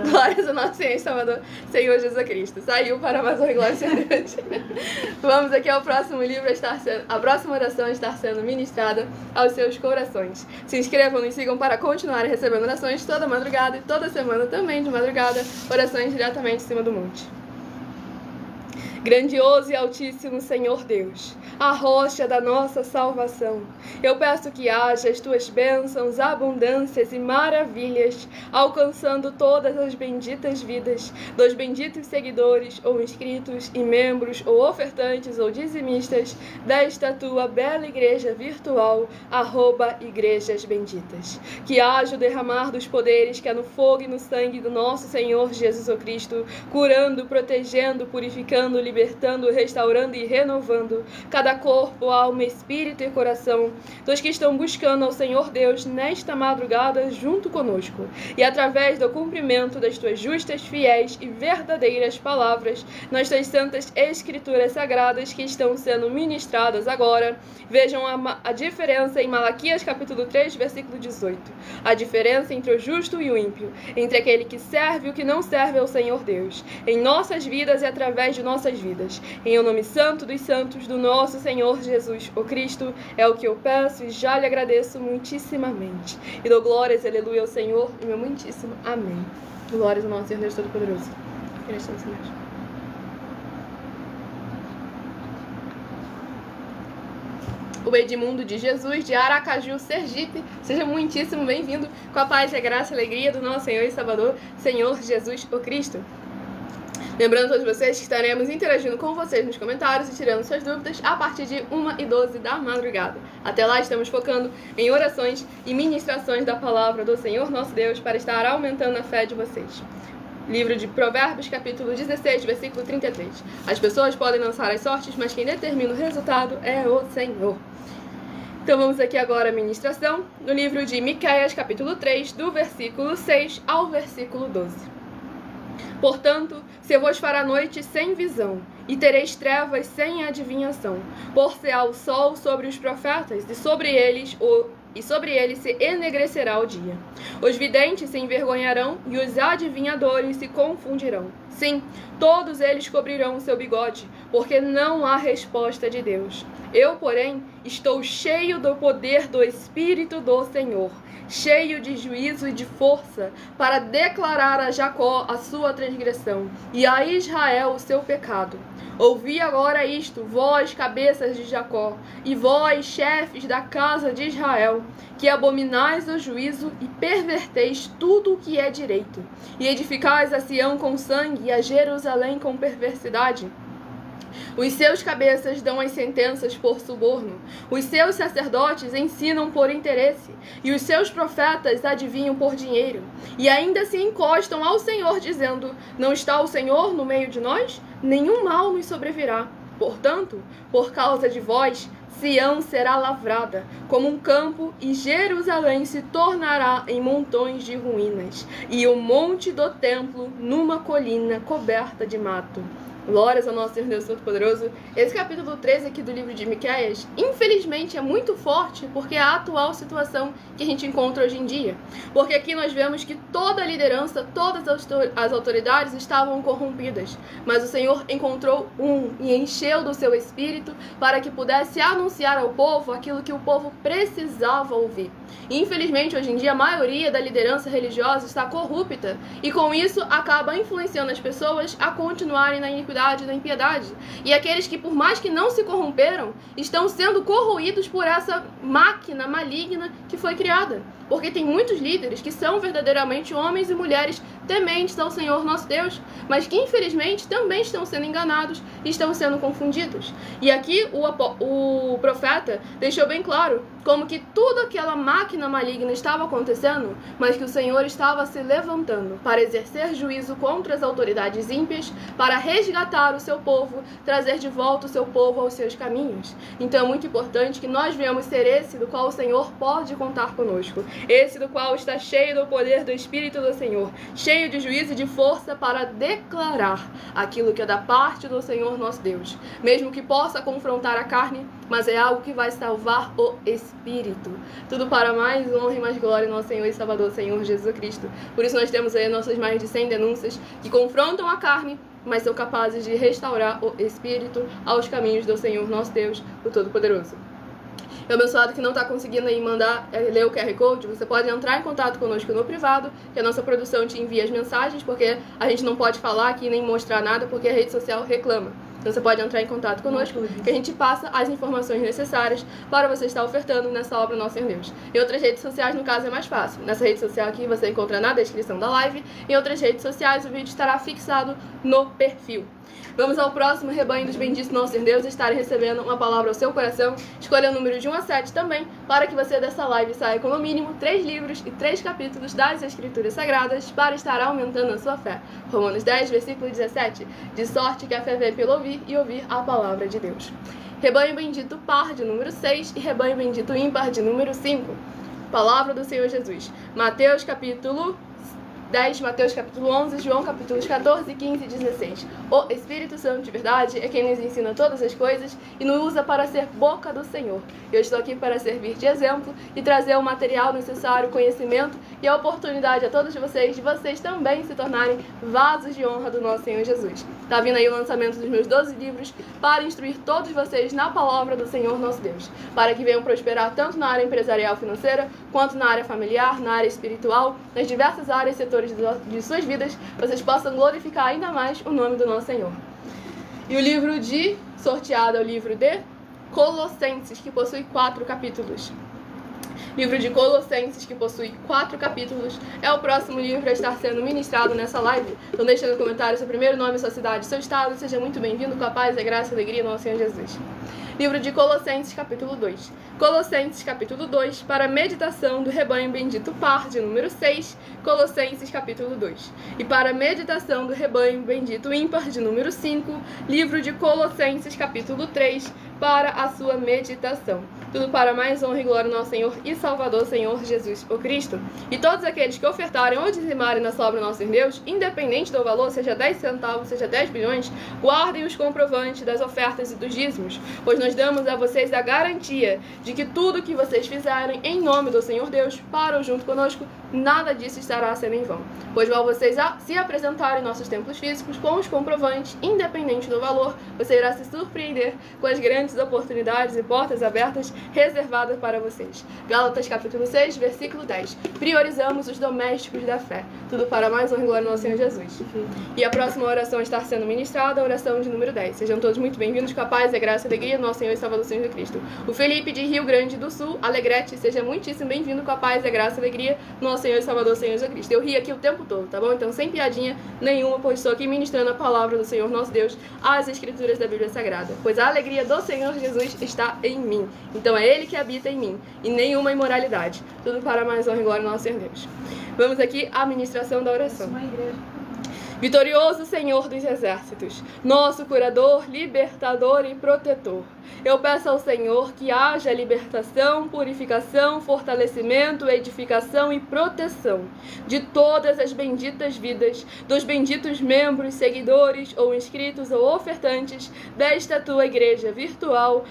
Glórias ao nosso Senhor e Salvador, Senhor Jesus Cristo. Saiu para mais uma glória ao Senhor Deus. Vamos aqui ao próximo livro, a próxima oração estar sendo ministrada aos seus corações. Se inscrevam e sigam para continuar recebendo orações toda madrugada e toda semana também de madrugada, orações diretamente em cima do mundo. Grandioso e altíssimo Senhor Deus, a rocha da nossa salvação, eu peço que haja as tuas bênçãos, abundâncias e maravilhas, alcançando todas as benditas vidas dos benditos seguidores ou inscritos e membros ou ofertantes ou dizimistas desta tua bela igreja virtual, @Igrejas Benditas. Que haja o derramar dos poderes que há no fogo e no sangue do nosso Senhor Jesus Cristo, curando, protegendo, purificando, libertando, restaurando e renovando cada corpo, alma, espírito e coração dos que estão buscando ao Senhor Deus nesta madrugada junto conosco, e através do cumprimento das tuas justas, fiéis e verdadeiras palavras nas tuas santas escrituras sagradas que estão sendo ministradas agora. Vejam a diferença em Malaquias capítulo 3, versículo 18. A diferença entre o justo e o ímpio, entre aquele que serve e o que não serve ao Senhor Deus, em nossas vidas e através de nossas vidas. Em o nome santo dos santos do nosso Senhor Jesus, o Cristo, é o que eu peço e já lhe agradeço muitíssimamente. E dou glórias, aleluia, ao Senhor, e meu muitíssimo amém. Glórias ao nosso Senhor Deus Todo-Poderoso. o Edmundo de Jesus, de Aracaju, Sergipe. Seja muitíssimo bem-vindo, com a paz, a graça e a alegria do nosso Senhor e Salvador, Senhor Jesus o Cristo. Lembrando a todos vocês que estaremos interagindo com vocês nos comentários e tirando suas dúvidas a partir de 1h12 da madrugada. Até lá estamos focando em orações e ministrações da palavra do Senhor nosso Deus para estar aumentando a fé de vocês. Livro de Provérbios, capítulo 16, versículo 33. As pessoas podem lançar as sortes, mas quem determina o resultado é o Senhor. Então vamos aqui agora à ministração, no livro de Miqueias, capítulo 3, do versículo 6 ao versículo 12. Portanto, se vos fará noite sem visão, e tereis trevas sem adivinhação, por-se-á o sol sobre os profetas, e sobre eles se enegrecerá o dia. Os videntes se envergonharão, e os adivinhadores se confundirão. Sim, todos eles cobrirão o seu bigode, porque não há resposta de Deus. Eu, porém, estou cheio do poder do Espírito do Senhor, cheio de juízo e de força, para declarar a Jacó a sua transgressão, e a Israel o seu pecado. Ouvi agora isto, vós, cabeças de Jacó, e vós, chefes da casa de Israel, que abominais o juízo e perverteis tudo o que é direito, e edificais a Sião com sangue e a Jerusalém com perversidade. Os seus cabeças dão as sentenças por suborno, os seus sacerdotes ensinam por interesse, e os seus profetas adivinham por dinheiro, e ainda se encostam ao Senhor, dizendo: não está o Senhor no meio de nós? Nenhum mal nos sobrevirá. Portanto, por causa de vós, Sião será lavrada como um campo, e Jerusalém se tornará em montões de ruínas, e o monte do templo numa colina coberta de mato. Glórias ao nosso Senhor Deus Todo-Poderoso. Esse capítulo 13 aqui do livro de Miqueias, infelizmente, é muito forte porque é a atual situação que a gente encontra hoje em dia. Porque aqui nós vemos que toda a liderança, todas as autoridades estavam corrompidas. Mas o Senhor encontrou e encheu do seu espírito para que pudesse anunciar ao povo aquilo que o povo precisava ouvir. E, infelizmente, hoje em dia, a maioria da liderança religiosa está corrupta. E com isso, acaba influenciando as pessoas a continuarem na iniquidade, da impiedade. E aqueles que, por mais que não se corromperam, estão sendo corroídos por essa máquina maligna que foi criada. Porque tem muitos líderes que são verdadeiramente homens e mulheres tementes ao Senhor nosso Deus, mas que infelizmente também estão sendo enganados e estão sendo confundidos. E aqui o profeta deixou bem claro como que tudo aquela máquina maligna estava acontecendo, mas que o Senhor estava se levantando para exercer juízo contra as autoridades ímpias, para resgatar o seu povo, trazer de volta o seu povo aos seus caminhos. Então é muito importante que nós venhamos ser esse do qual o Senhor pode contar conosco, esse do qual está cheio do poder do Espírito do Senhor, cheio de juízo e de força para declarar aquilo que é da parte do Senhor nosso Deus, mesmo que possa confrontar a carne, mas é algo que vai salvar o Espírito. Tudo para mais honra e mais glória em nosso Senhor e Salvador, Senhor Jesus Cristo. Por isso nós temos aí nossas mais de 100 denúncias que confrontam a carne, mas são capazes de restaurar o Espírito aos caminhos do Senhor nosso Deus, o Todo-Poderoso. Meu abençoado que não está conseguindo aí ler o QR Code, você pode entrar em contato conosco no privado, que a nossa produção te envia as mensagens, porque a gente não pode falar aqui nem mostrar nada, porque a rede social reclama. Então você pode entrar em contato conosco, que a gente passa as informações necessárias para você estar ofertando nessa obra Nosso Senhor Deus. Em outras redes sociais, no caso, é mais fácil. Nessa rede social aqui você encontra na descrição da live. Em outras redes sociais, o vídeo estará fixado no perfil. Vamos ao próximo rebanho dos benditos Nosso Senhor Deus estarem recebendo uma palavra ao seu coração. Escolha o número de 1 a 7 também, para que você dessa live saia com no mínimo 3 livros e 3 capítulos das Escrituras Sagradas para estar aumentando a sua fé. Romanos 10, versículo 17. De sorte que a fé vem pelo ouvir e ouvir a palavra de Deus. Rebanho bendito par de número 6 e rebanho bendito ímpar de número 5. Palavra do Senhor Jesus. Mateus capítulo 10, Mateus capítulo 11, João capítulos 14, 15 e 16. O Espírito Santo de verdade é quem nos ensina todas as coisas e nos usa para ser boca do Senhor. Eu estou aqui para servir de exemplo e trazer o material necessário, o conhecimento e a oportunidade a todos vocês de vocês também se tornarem vasos de honra do nosso Senhor Jesus. Está vindo aí o lançamento dos meus 12 livros para instruir todos vocês na palavra do Senhor nosso Deus, para que venham prosperar tanto na área empresarial financeira, quanto na área familiar, na área espiritual, nas diversas áreas e setores de suas vidas, vocês possam glorificar ainda mais o nome do nosso Senhor. E o livro de sorteado é o livro de Colossenses, que possui 4 capítulos. Livro de Colossenses, que possui 4 capítulos, é o próximo livro a estar sendo ministrado nessa live. Então deixa no comentário seu primeiro nome, sua cidade, seu estado. Seja muito bem-vindo, com a paz, a graça e a alegria do nosso Senhor Jesus. Livro de Colossenses, capítulo 2. Colossenses, capítulo 2, para a meditação do rebanho bendito par, de número 6, Colossenses, capítulo 2. E para a meditação do rebanho bendito ímpar, de número 5, livro de Colossenses, capítulo 3, para a sua meditação. Tudo para mais honra e glória ao nosso Senhor e Salvador, Senhor Jesus, o Cristo. E todos aqueles que ofertarem ou dizimarem na obra do nosso Deus, independente do valor, seja 10 centavos, seja 10 bilhões, guardem os comprovantes das ofertas e dos dízimos, pois nós damos a vocês a garantia de que tudo que vocês fizerem em nome do Senhor Deus, para ou junto conosco, nada disso estará sendo em vão. Pois ao vocês se apresentarem em nossos templos físicos com os comprovantes, independente do valor, você irá se surpreender com as grandes oportunidades e portas abertas reservadas para vocês. Gálatas capítulo 6, versículo 10. Priorizamos os domésticos da fé. Tudo para mais honra e glória ao nosso Senhor Jesus. E a próxima oração a estar sendo ministrada, a oração de número 10. Sejam todos muito bem-vindos, com a paz, a graça e a alegria do nosso Senhor e Salvador Jesus Cristo. O Felipe de Rio Grande do Sul, Alegrete, seja muitíssimo bem-vindo, com a paz, a graça e a alegria do nosso Senhor e Salvador Senhor Jesus Cristo. Eu ri aqui o tempo todo, tá bom? Então sem piadinha nenhuma, pois estou aqui ministrando a palavra do Senhor nosso Deus, as escrituras da Bíblia Sagrada. Pois a alegria do Senhor Jesus está em mim. Então é Ele que habita em mim, e nenhuma imoralidade. Tudo para mais honra e glória ao nosso Senhor Deus. Vamos aqui à ministração da oração. Vitorioso Senhor dos exércitos, nosso curador, libertador e protetor, eu peço ao Senhor que haja libertação, purificação, fortalecimento, edificação e proteção de todas as benditas vidas, dos benditos membros, seguidores ou inscritos ou ofertantes desta tua igreja virtual,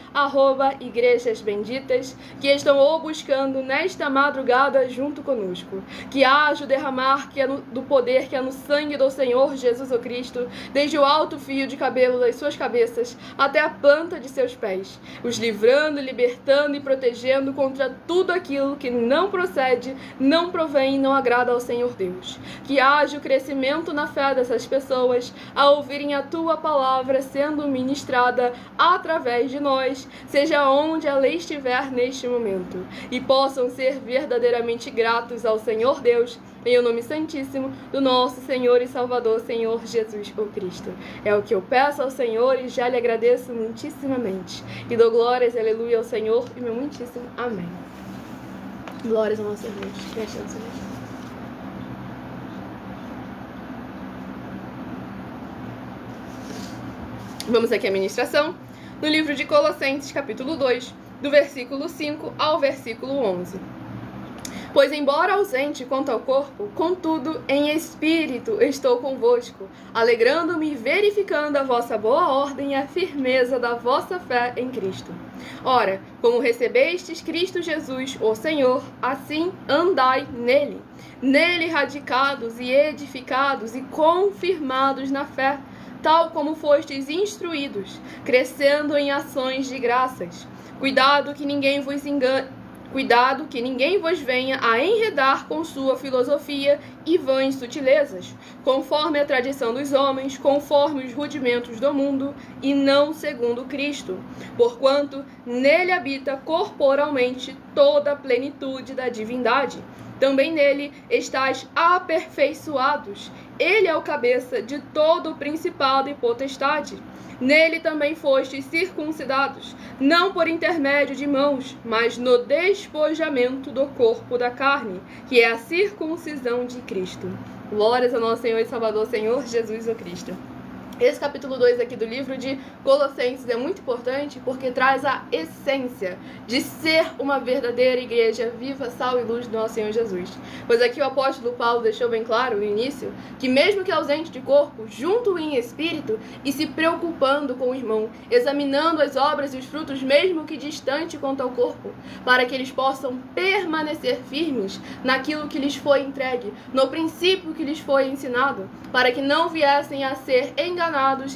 @Igrejas Benditas, que estão ou buscando nesta madrugada junto conosco. Que haja o derramar do poder que é no sangue do Senhor Jesus o Cristo, desde o alto fio de cabelo das suas cabeças até a planta de seus pés, os livrando, libertando e protegendo contra tudo aquilo que não procede, não provém e não agrada ao Senhor Deus. Que haja o crescimento na fé dessas pessoas a ouvirem a tua palavra sendo ministrada através de nós, seja onde ela estiver neste momento, e possam ser verdadeiramente gratos ao Senhor Deus, em o nome santíssimo do nosso Senhor e Salvador, Senhor Jesus o Cristo. É o que eu peço ao Senhor e já lhe agradeço muitíssimamente. E dou glórias, aleluia, ao Senhor e meu muitíssimo amém. Glórias ao nosso Deus. Preste atenção. Vamos aqui à ministração, no livro de Colossenses, capítulo 2, do versículo 5 ao versículo 11. Pois embora ausente quanto ao corpo, contudo, em espírito estou convosco, alegrando-me e verificando a vossa boa ordem e a firmeza da vossa fé em Cristo. Ora, como recebestes Cristo Jesus, o Senhor, assim andai nele, nele radicados e edificados e confirmados na fé, tal como fostes instruídos, crescendo em ações de graças. Cuidado que ninguém vos engane. Cuidado que ninguém vos venha a enredar com sua filosofia e vãs sutilezas, conforme a tradição dos homens, conforme os rudimentos do mundo, e não segundo Cristo, porquanto nele habita corporalmente toda a plenitude da divindade. Também nele estáis aperfeiçoados. Ele é o cabeça de todo o principado e potestade. Nele também fostes circuncidados, não por intermédio de mãos, mas no despojamento do corpo da carne, que é a circuncisão de Cristo. Glórias ao nosso Senhor e Salvador, Senhor Jesus o Cristo. Esse capítulo 2 aqui do livro de Colossenses é muito importante porque traz a essência de ser uma verdadeira igreja viva, sal e luz do nosso Senhor Jesus. Pois aqui o apóstolo Paulo deixou bem claro no início que mesmo que ausente de corpo, junto em espírito e se preocupando com o irmão, examinando as obras e os frutos mesmo que distante quanto ao corpo, para que eles possam permanecer firmes naquilo que lhes foi entregue, no princípio que lhes foi ensinado, para que não viessem a ser enganados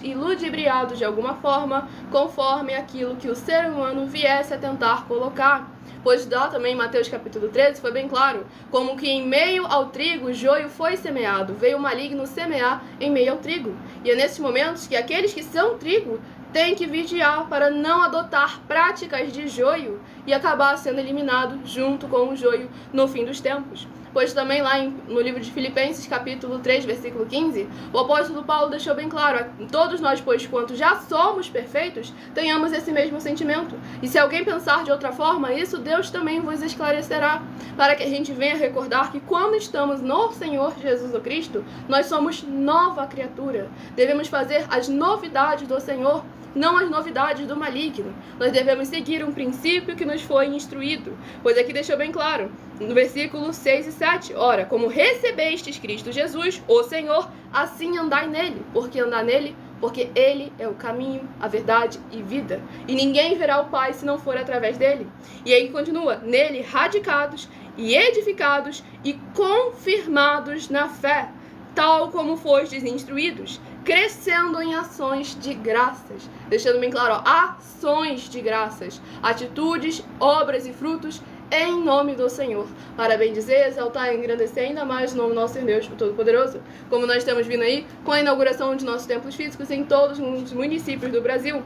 e ludibriados de alguma forma, conforme aquilo que o ser humano viesse a tentar colocar. Pois lá também em Mateus capítulo 13 foi bem claro, como que em meio ao trigo o joio foi semeado, veio o maligno semear em meio ao trigo. E é nesses momentos que aqueles que são trigo tem que vigiar para não adotar práticas de joio e acabar sendo eliminado junto com o joio no fim dos tempos. Pois também lá no livro de Filipenses, capítulo 3, versículo 15, o apóstolo Paulo deixou bem claro: todos nós, pois, quanto já somos perfeitos, tenhamos esse mesmo sentimento. E se alguém pensar de outra forma, isso Deus também vos esclarecerá, para que a gente venha recordar que quando estamos no Senhor Jesus Cristo, nós somos nova criatura. Devemos fazer as novidades do Senhor, não as novidades do maligno. Nós devemos seguir um princípio que nos foi instruído, pois aqui deixou bem claro, no versículo 6 e 7, ora, como recebestes Cristo Jesus, o Senhor, assim andai nele. Por que andar nele? Porque ele é o caminho, a verdade e vida, e ninguém verá o Pai se não for através dele. E aí continua, nele radicados e edificados e confirmados na fé, tal como fostes instruídos, crescendo em ações de graças. Deixando bem claro, ações de graças, atitudes, obras e frutos em nome do Senhor, para bem dizer, exaltar e engrandecer ainda mais o nome do nosso Senhor Deus Todo-Poderoso, como nós estamos vindo aí com a inauguração de nossos templos físicos em todos os municípios do Brasil,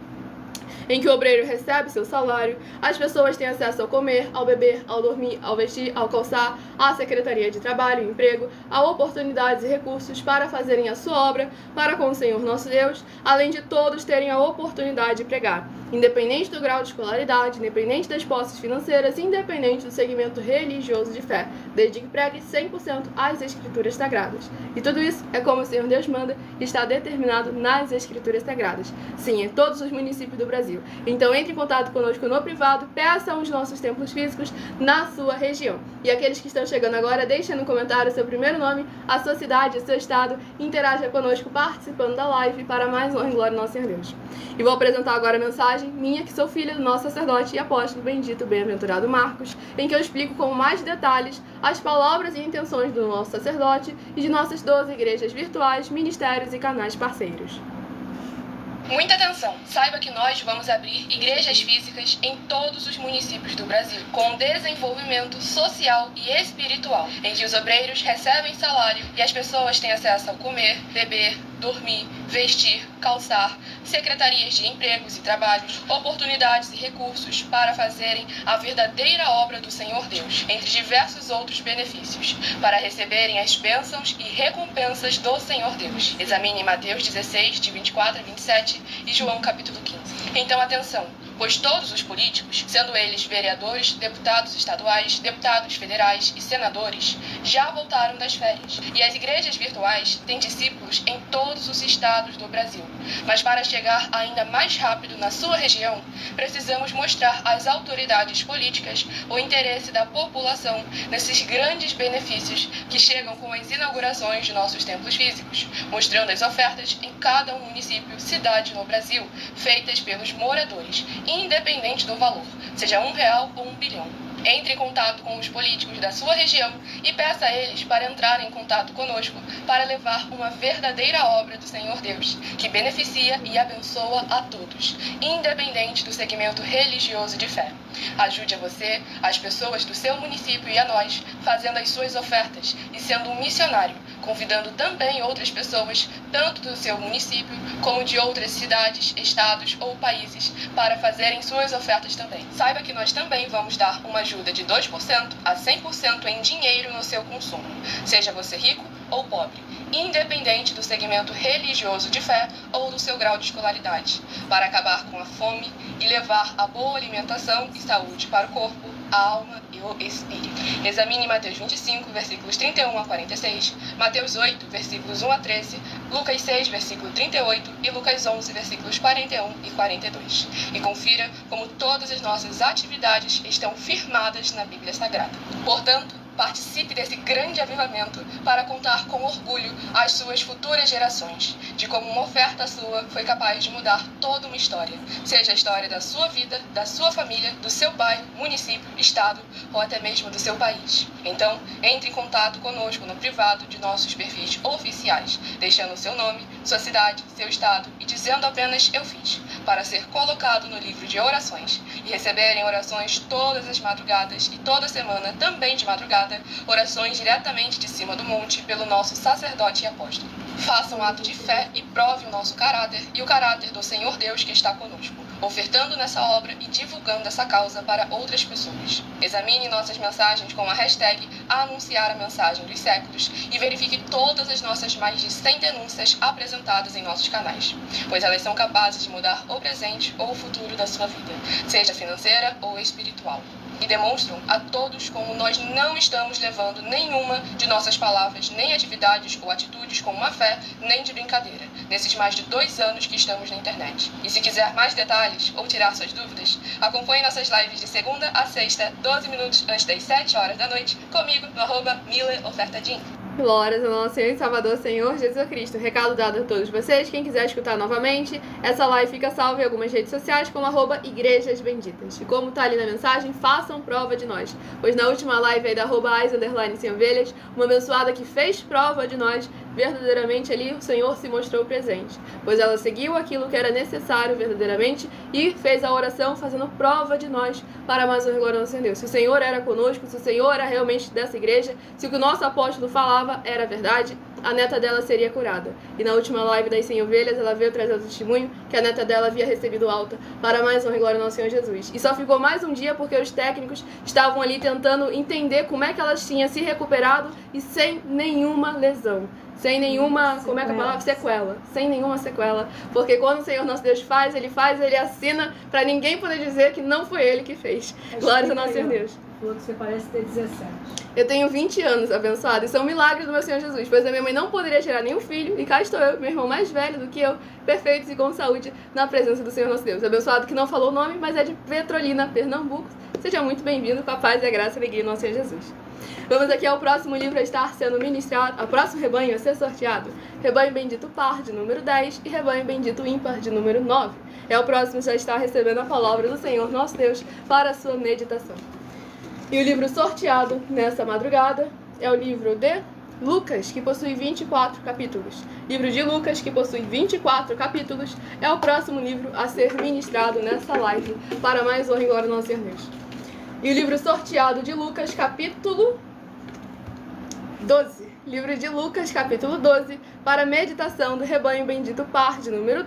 em que o obreiro recebe seu salário, as pessoas têm acesso ao comer, ao beber, ao dormir, ao vestir, ao calçar, à Secretaria de Trabalho e Emprego, a oportunidades e recursos para fazerem a sua obra para com o Senhor nosso Deus, além de todos terem a oportunidade de pregar, independente do grau de escolaridade, independente das posses financeiras, independente do segmento religioso de fé, desde que pregue 100% as Escrituras Sagradas. E tudo isso é como o Senhor Deus manda e está determinado nas Escrituras Sagradas. Sim, em todos os municípios do Brasil. Então entre em contato conosco no privado, peça os nossos templos físicos na sua região. E aqueles que estão chegando agora, deixem no comentário o seu primeiro nome, a sua cidade, o seu estado, interaja conosco participando da live para mais honra e glória do nosso Senhor Deus. E vou apresentar agora a mensagem minha, que sou filha do nosso sacerdote e apóstolo bendito bem-aventurado Marcos, em que eu explico com mais detalhes as palavras e intenções do nosso sacerdote e de nossas 12 igrejas virtuais, ministérios e canais parceiros. Muita atenção! Saiba que nós vamos abrir igrejas físicas em todos os municípios do Brasil, com desenvolvimento social e espiritual, em que os obreiros recebem salário e as pessoas têm acesso ao comer, beber, dormir, vestir, calçar, secretarias de empregos e trabalhos, oportunidades e recursos para fazerem a verdadeira obra do Senhor Deus, entre diversos outros benefícios, para receberem as bênçãos e recompensas do Senhor Deus. Examine Mateus 16, de 24 a 27 e João capítulo 15. Então atenção! Pois todos os políticos, sendo eles vereadores, deputados estaduais, deputados federais e senadores, já voltaram das férias. E as igrejas virtuais têm discípulos em todos os estados do Brasil. Mas para chegar ainda mais rápido na sua região, precisamos mostrar às autoridades políticas o interesse da população nesses grandes benefícios que chegam com as inaugurações de nossos templos físicos, mostrando as ofertas em cada município, cidade no Brasil, feitas pelos moradores, independente do valor, seja R$1 ou 1 bilhão. Entre em contato com os políticos da sua região e peça a eles para entrarem em contato conosco para levar uma verdadeira obra do Senhor Deus, que beneficia e abençoa a todos, independente do segmento religioso de fé. Ajude a você, as pessoas do seu município e a nós, fazendo as suas ofertas e sendo um missionário, convidando também outras pessoas, tanto do seu município como de outras cidades, estados ou países, para fazerem suas ofertas também. Saiba que nós também vamos dar uma ajuda de 2% a 100% em dinheiro no seu consumo, seja você rico ou pobre, independente do segmento religioso de fé ou do seu grau de escolaridade, para acabar com a fome e levar a boa alimentação e saúde para o corpo, a alma e o espírito. Examine Mateus 25, versículos 31 a 46, Mateus 8, versículos 1 a 13, Lucas 6, versículo 38 e Lucas 11, versículos 41 e 42. E confira como todas as nossas atividades estão firmadas na Bíblia Sagrada. Portanto, participe desse grande avivamento para contar com orgulho às suas futuras gerações, de como uma oferta sua foi capaz de mudar toda uma história, seja a história da sua vida, da sua família, do seu bairro, município, estado ou até mesmo do seu país. Então, entre em contato conosco no privado de nossos perfis oficiais, deixando seu nome, sua cidade, seu estado e dizendo apenas "eu fiz", para ser colocado no livro de orações e receberem orações todas as madrugadas e toda semana também de madrugada, orações diretamente de cima do monte pelo nosso sacerdote e apóstolo. Faça um ato de fé e prove o nosso caráter e o caráter do Senhor Deus que está conosco, ofertando nessa obra e divulgando essa causa para outras pessoas. Examine nossas mensagens com a hashtag Anunciar a Mensagem dos Séculos e verifique todas as nossas mais de 100 denúncias apresentadas em nossos canais, pois elas são capazes de mudar o presente ou o futuro da sua vida, seja financeira ou espiritual. E demonstram a todos como nós não estamos levando nenhuma de nossas palavras, nem atividades ou atitudes com má fé, nem de brincadeira, nesses mais de 2 anos que estamos na internet. E se quiser mais detalhes ou tirar suas dúvidas, acompanhe nossas lives de segunda a sexta, 12 minutos antes das 7 horas da noite, comigo no @MileOfertaDin. Glórias ao nosso Senhor e Salvador, Senhor Jesus Cristo. Recado dado a todos vocês. Quem quiser escutar novamente, essa live fica salva em algumas redes sociais como @Igrejas Benditas. E como tá ali na mensagem, façam prova de nós. Pois na última live aí da @Ais_Sem-Ovelhas, uma abençoada que fez prova de nós, verdadeiramente ali o Senhor se mostrou presente. Pois ela seguiu aquilo que era necessário verdadeiramente e fez a oração fazendo prova de nós para mais uma glória ao Senhor Deus. Se o Senhor era conosco, se o Senhor era realmente dessa igreja, se o que o nosso apóstolo falava era verdade, a neta dela seria curada. E na última live das 100 ovelhas, ela veio trazer o testemunho que a neta dela havia recebido alta para mais honra e glória ao nosso Senhor Jesus. E só ficou mais um dia porque os técnicos estavam ali tentando entender como é que elas tinham se recuperado e sem nenhuma lesão. Sem nenhuma, como é que é a palavra? Sequela. Sem nenhuma sequela. Porque quando o Senhor nosso Deus faz, ele assina para ninguém poder dizer que não foi ele que fez. Glória ao nosso Senhor Deus. Falou que você parece ter 17. Eu tenho 20 anos, abençoado. Isso é um milagre do meu Senhor Jesus. Pois a minha mãe não poderia tirar nenhum filho. E cá estou eu, meu irmão mais velho do que eu, perfeitos e com saúde, na presença do Senhor nosso Deus. Abençoado que não falou o nome, mas é de Petrolina, Pernambuco. Seja muito bem-vindo com a paz e a graça e a alegria do nosso Senhor Jesus. Vamos aqui ao próximo livro a estar sendo ministrado, ao próximo rebanho a ser sorteado. Rebanho Bendito Par, de número 10, e Rebanho Bendito Ímpar, de número 9. É o próximo já está recebendo a palavra do Senhor nosso Deus para a sua meditação. E o livro sorteado nessa madrugada é o livro de Lucas, que possui 24 capítulos. Livro de Lucas, que possui 24 capítulos, é o próximo livro a ser ministrado nessa live para mais honra e glória ao nosso Senhor Deus. E o livro sorteado de Lucas, capítulo 12. Livro de Lucas, capítulo 12, para meditação do Rebanho Bendito Par, de número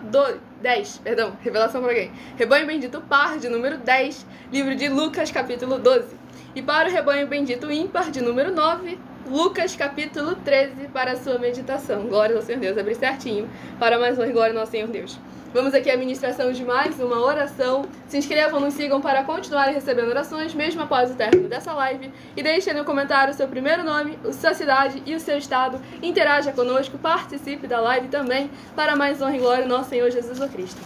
10. Revelação para alguém. Rebanho Bendito Par, de número 10. Livro de Lucas, capítulo 12. E para o Rebanho Bendito Ímpar, de número 9, Lucas, capítulo 13, para a sua meditação. Glória ao Senhor Deus, abrir certinho, para mais honra e glória ao nosso Senhor Deus. Vamos aqui à ministração de mais uma oração. Se inscrevam, nos sigam para continuarem recebendo orações, mesmo após o término dessa live. E deixem no comentário o seu primeiro nome, a sua cidade e o seu estado. Interaja conosco, participe da live também, para mais honra e glória ao nosso Senhor Jesus Cristo.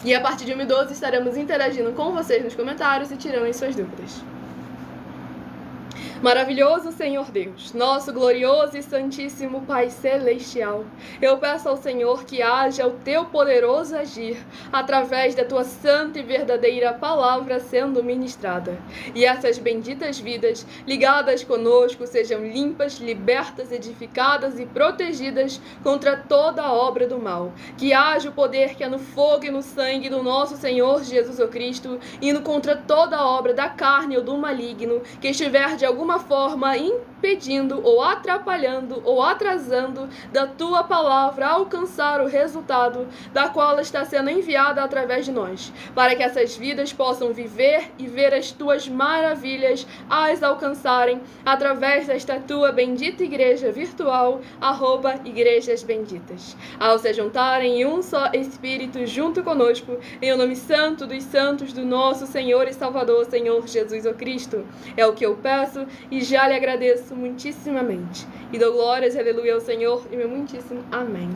E a partir de 1h12 estaremos interagindo com vocês nos comentários e tirando suas dúvidas. Maravilhoso Senhor Deus, nosso glorioso e santíssimo Pai Celestial, eu peço ao Senhor que haja o teu poderoso agir através da tua santa e verdadeira palavra sendo ministrada. E essas benditas vidas ligadas conosco sejam limpas, libertas, edificadas e protegidas contra toda a obra do mal. Que haja o poder que é no fogo e no sangue do nosso Senhor Jesus Cristo, indo contra toda a obra da carne ou do maligno que estiver de alguma forma impedindo ou atrapalhando ou atrasando da tua palavra alcançar o resultado da qual ela está sendo enviada através de nós, para que essas vidas possam viver e ver as tuas maravilhas as alcançarem através desta tua bendita igreja virtual, @Igrejas Benditas, ao se juntarem em um só Espírito junto conosco, em o nome santo dos santos do nosso Senhor e Salvador, Senhor Jesus Cristo. É o que eu peço e já lhe agradeço muitíssimamente. E dou glórias, aleluia ao Senhor, e meu muitíssimo amém.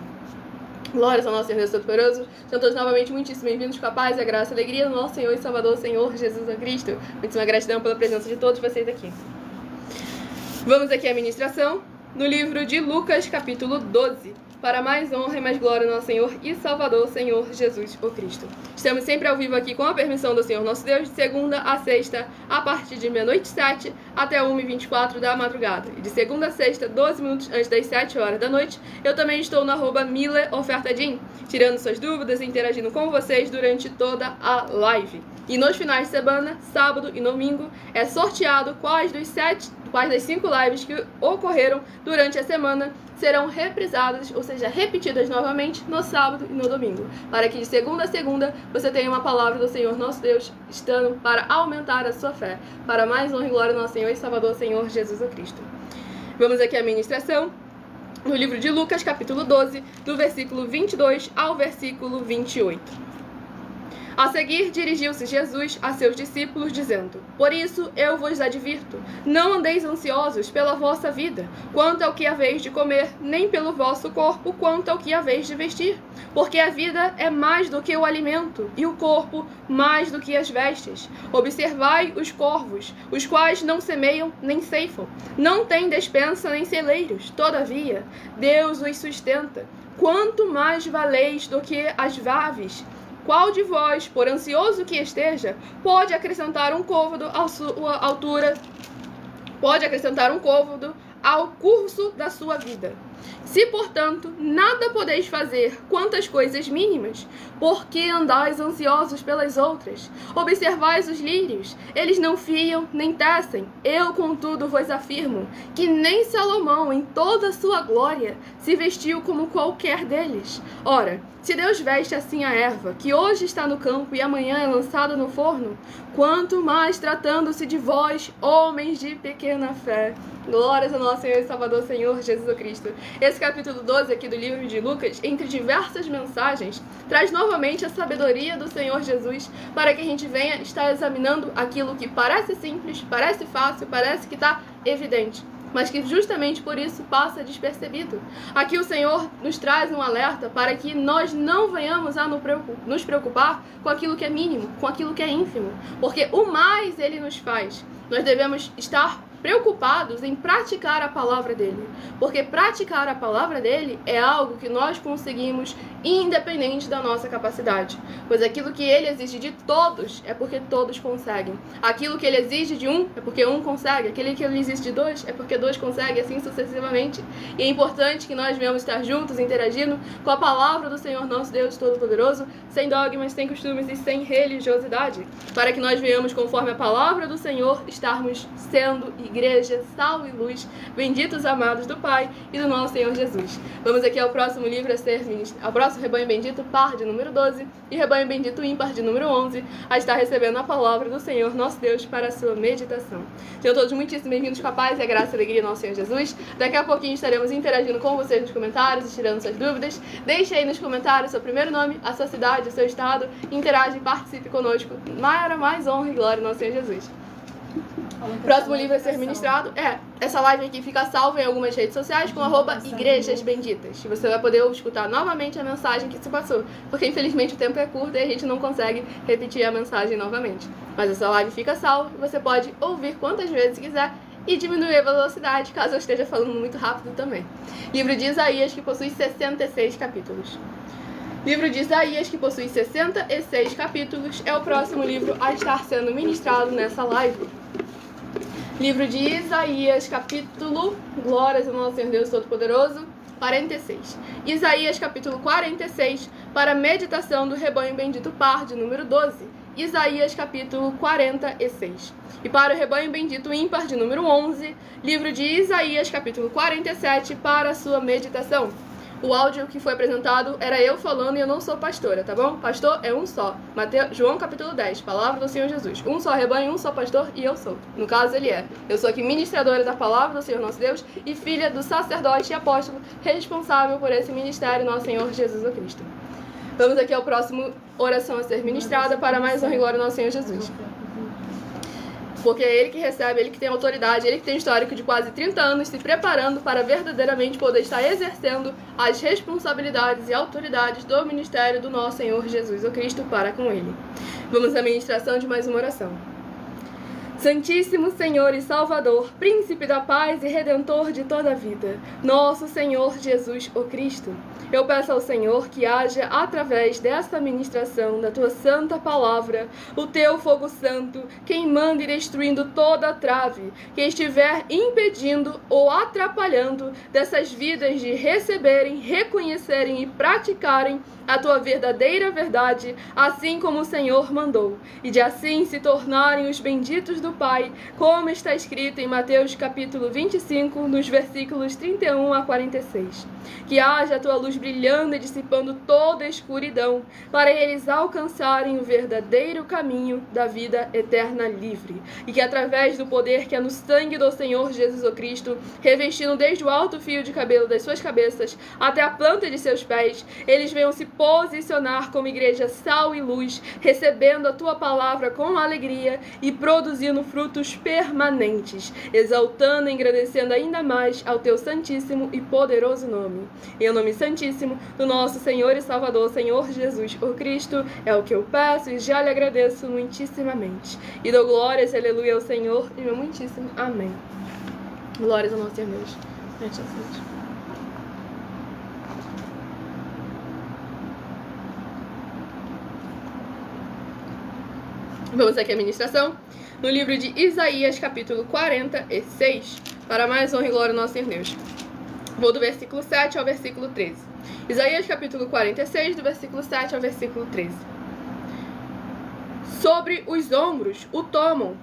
Glórias ao nosso Senhor Deus Todo-Poderoso. Sejam todos novamente muitíssimo bem-vindos com a paz, a graça e a alegria do nosso Senhor e Salvador, Senhor Jesus Cristo. Muitíssima gratidão pela presença de todos vocês aqui. Vamos aqui à ministração no livro de Lucas, capítulo 12. Para mais honra e mais glória ao nosso Senhor e Salvador, Senhor Jesus o Cristo. Estamos sempre ao vivo aqui com a permissão do Senhor nosso Deus, de segunda a sexta, a partir de 00h07 até 1h24 da madrugada. E de segunda a sexta, 12 minutos antes das 7 horas da noite, eu também estou no @MileOfertaDin, tirando suas dúvidas e interagindo com vocês durante toda a live. E nos finais de semana, sábado e domingo, é sorteado quais quais das 5 lives que ocorreram durante a semana serão reprisadas, ou seja, repetidas novamente no sábado e no domingo, para que de segunda a segunda você tenha uma palavra do Senhor nosso Deus, estando para aumentar a sua fé, para mais honra e glória do nosso Senhor e Salvador, Senhor Jesus Cristo. Vamos aqui à ministração no livro de Lucas, capítulo 12, do versículo 22 ao versículo 28. A seguir, dirigiu-se Jesus a seus discípulos, dizendo: Por isso eu vos advirto, não andeis ansiosos pela vossa vida, quanto ao que haveis de comer, nem pelo vosso corpo, quanto ao que haveis de vestir. Porque a vida é mais do que o alimento, e o corpo mais do que as vestes. Observai os corvos, os quais não semeiam nem ceifam, não têm despensa nem celeiros, todavia Deus os sustenta. Quanto mais valeis do que as aves? Qual de vós, por ansioso que esteja, pode acrescentar um côvado à sua altura, ao curso da sua vida? Se, portanto, nada podeis fazer quanto às coisas mínimas, por que andais ansiosos pelas outras? Observais os lírios, eles não fiam nem tecem. Eu, contudo, vos afirmo que nem Salomão, em toda a sua glória, se vestiu como qualquer deles. Ora, se Deus veste assim a erva, que hoje está no campo e amanhã é lançada no forno, quanto mais tratando-se de vós, homens de pequena fé. Glórias ao nosso Senhor e Salvador, Senhor Jesus Cristo. Esse capítulo 12 aqui do livro de Lucas, entre diversas mensagens, traz novamente a sabedoria do Senhor Jesus para que a gente venha estar examinando aquilo que parece simples, parece fácil, parece que está evidente, mas que justamente por isso passa despercebido. Aqui o Senhor nos traz um alerta para que nós não venhamos a nos preocupar com aquilo que é mínimo, com aquilo que é ínfimo, porque o mais Ele nos faz. Nós devemos estar preocupados em praticar a palavra dele, porque praticar a palavra dele é algo que nós conseguimos independente da nossa capacidade, pois aquilo que ele exige de todos é porque todos conseguem, aquilo que ele exige de um é porque um consegue, aquele que ele exige de dois é porque dois conseguem, assim sucessivamente. E é importante que nós venhamos estar juntos, interagindo com a palavra do Senhor nosso Deus Todo-Poderoso, sem dogmas, sem costumes e sem religiosidade, para que nós venhamos, conforme a palavra do Senhor, estarmos sendo igreja, sal e luz, benditos amados do Pai e do nosso Senhor Jesus. Vamos aqui ao próximo livro a ser ministrado, ao próximo rebanho bendito par de número 12 e rebanho bendito ímpar de número 11, a estar recebendo a palavra do Senhor nosso Deus para a sua meditação. Sejam todos muitíssimo bem-vindos com a paz e a graça e a alegria do nosso Senhor Jesus. Daqui a pouquinho estaremos interagindo com vocês nos comentários e tirando suas dúvidas. Deixe aí nos comentários seu primeiro nome, a sua cidade, o seu estado, interage e participe conosco. Maior, mais honra e glória ao nosso Senhor Jesus. Próximo livro a ser ministrado essa live aqui fica salva em algumas redes sociais com @Igrejas Benditas. E você vai poder escutar novamente a mensagem que se passou, porque infelizmente o tempo é curto e a gente não consegue repetir a mensagem novamente. Mas essa live fica salva e você pode ouvir quantas vezes quiser e diminuir a velocidade caso eu esteja falando muito rápido também. Livro de Isaías, que possui 66 capítulos. Livro de Isaías, que possui 66 capítulos, é o próximo livro a estar sendo ministrado nessa live. Livro de Isaías, capítulo, glórias ao nosso Senhor Deus Todo-Poderoso, 46. Isaías, capítulo 46, para a meditação do rebanho bendito par de número 12. Isaías, capítulo 46. E para o rebanho bendito ímpar de número 11, livro de Isaías, capítulo 47, para a sua meditação. O áudio que foi apresentado era eu falando e eu não sou pastora, tá bom? Pastor é um só. João capítulo 10, palavra do Senhor Jesus. Um só rebanho, um só pastor e eu sou. No caso, ele é. Eu sou aqui ministradora da palavra do Senhor nosso Deus e filha do sacerdote e apóstolo responsável por esse ministério, nosso Senhor Jesus Cristo. Vamos aqui ao próximo oração a ser ministrada para mais honra e glória ao nosso Senhor Jesus. Porque é ele que recebe, ele que tem autoridade, ele que tem histórico de quase 30 anos se preparando para verdadeiramente poder estar exercendo as responsabilidades e autoridades do ministério do nosso Senhor Jesus Cristo para com ele. Vamos à ministração de mais uma oração. Santíssimo Senhor e Salvador, Príncipe da paz e Redentor de toda a vida, nosso Senhor Jesus o Cristo, eu peço ao Senhor que haja, através desta ministração da Tua santa palavra, o Teu fogo santo, queimando e destruindo toda a trave que estiver impedindo ou atrapalhando dessas vidas de receberem, reconhecerem e praticarem a Tua verdadeira verdade, assim como o Senhor mandou, e de assim se tornarem os benditos do Pai, como está escrito em Mateus capítulo 25, nos versículos 31 a 46. Que haja a tua luz brilhando e dissipando toda a escuridão, para eles alcançarem o verdadeiro caminho da vida eterna livre, e que através do poder que é no sangue do Senhor Jesus Cristo, revestindo desde o alto fio de cabelo das suas cabeças até a planta de seus pés, eles venham se posicionar como igreja sal e luz, recebendo a tua palavra com alegria e produzindo frutos permanentes, exaltando e engrandecendo ainda mais ao teu santíssimo e poderoso nome. Em nome santíssimo do nosso Senhor e Salvador, Senhor Jesus, o Cristo, é o que eu peço e já lhe agradeço muitíssimamente. E dou glórias, aleluia, ao Senhor e meu muitíssimo amém. Glórias ao nosso Senhor Deus. Vamos aqui à ministração, no livro de Isaías, capítulo 46, para mais honra e glória ao nosso Senhor Deus. Vou do versículo 7 ao versículo 13. Isaías, capítulo 46, do versículo 7 ao versículo 13. Sobre os ombros o tomam,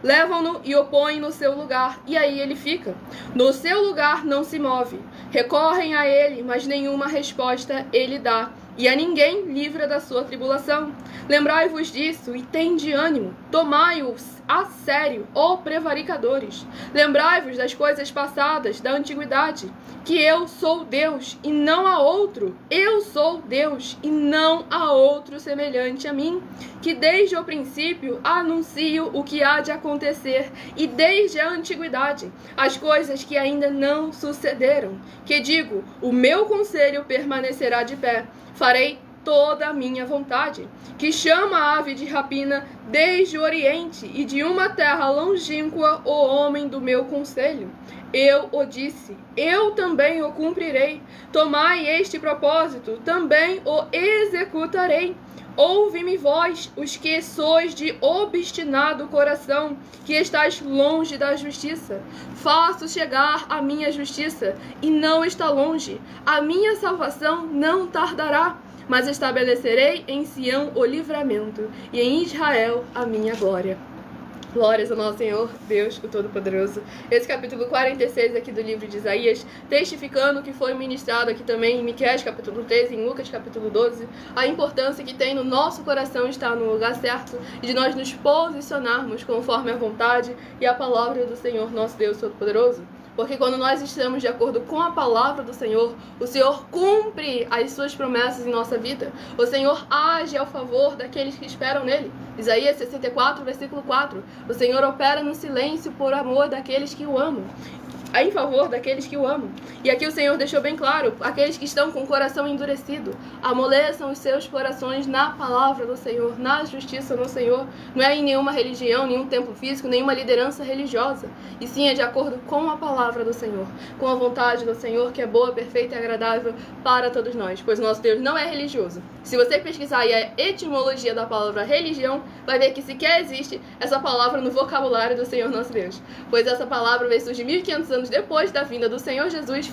levam-no e o põem no seu lugar, e aí ele fica. No seu lugar não se move. Recorrem a ele, mas nenhuma resposta ele dá, e a ninguém livra da sua tribulação. Lembrai-vos disso e tende ânimo. Tomai-os a sério, ó prevaricadores. Lembrai-vos das coisas passadas, da antiguidade, que eu sou Deus e não há outro. Eu sou Deus e não há outro semelhante a mim, que desde o princípio anuncio o que há de acontecer, e desde a antiguidade as coisas que ainda não sucederam, que digo, o meu conselho permanecerá de pé, farei toda a minha vontade, que chama a ave de rapina desde o oriente, e de uma terra longínqua o homem do meu conselho. Eu o disse, eu também o cumprirei. Tomai este propósito, também o executarei. Ouve-me vós, os que sois de obstinado coração, que estáis longe da justiça. Faço chegar a minha justiça, e não está longe. A minha salvação não tardará, mas estabelecerei em Sião o livramento, e em Israel a minha glória. Glórias ao nosso Senhor, Deus, o Todo-Poderoso. Esse capítulo 46 aqui do livro de Isaías, testificando o que foi ministrado aqui também em Miqueias capítulo 13, em Lucas capítulo 12, a importância que tem no nosso coração estar no lugar certo e de nós nos posicionarmos conforme a vontade e a palavra do Senhor, nosso Deus Todo-Poderoso. Porque quando nós estamos de acordo com a palavra do Senhor, o Senhor cumpre as suas promessas em nossa vida. O Senhor age ao favor daqueles que esperam nele. Isaías 64, versículo 4. O Senhor opera no silêncio por amor daqueles que o amam. Em favor daqueles que o amam. E aqui o Senhor deixou bem claro, aqueles que estão com o coração endurecido, amoleçam os seus corações na palavra do Senhor, na justiça do Senhor. Não é em nenhuma religião, nenhum templo físico, nenhuma liderança religiosa. E sim é de acordo com a palavra do Senhor, com a vontade do Senhor, que é boa, perfeita e agradável para todos nós. Pois o nosso Deus não é religioso. Se você pesquisar aí a etimologia da palavra religião, vai ver que sequer existe essa palavra no vocabulário do Senhor nosso Deus. Pois essa palavra veio surgir 1500 anos depois da vinda do Senhor Jesus,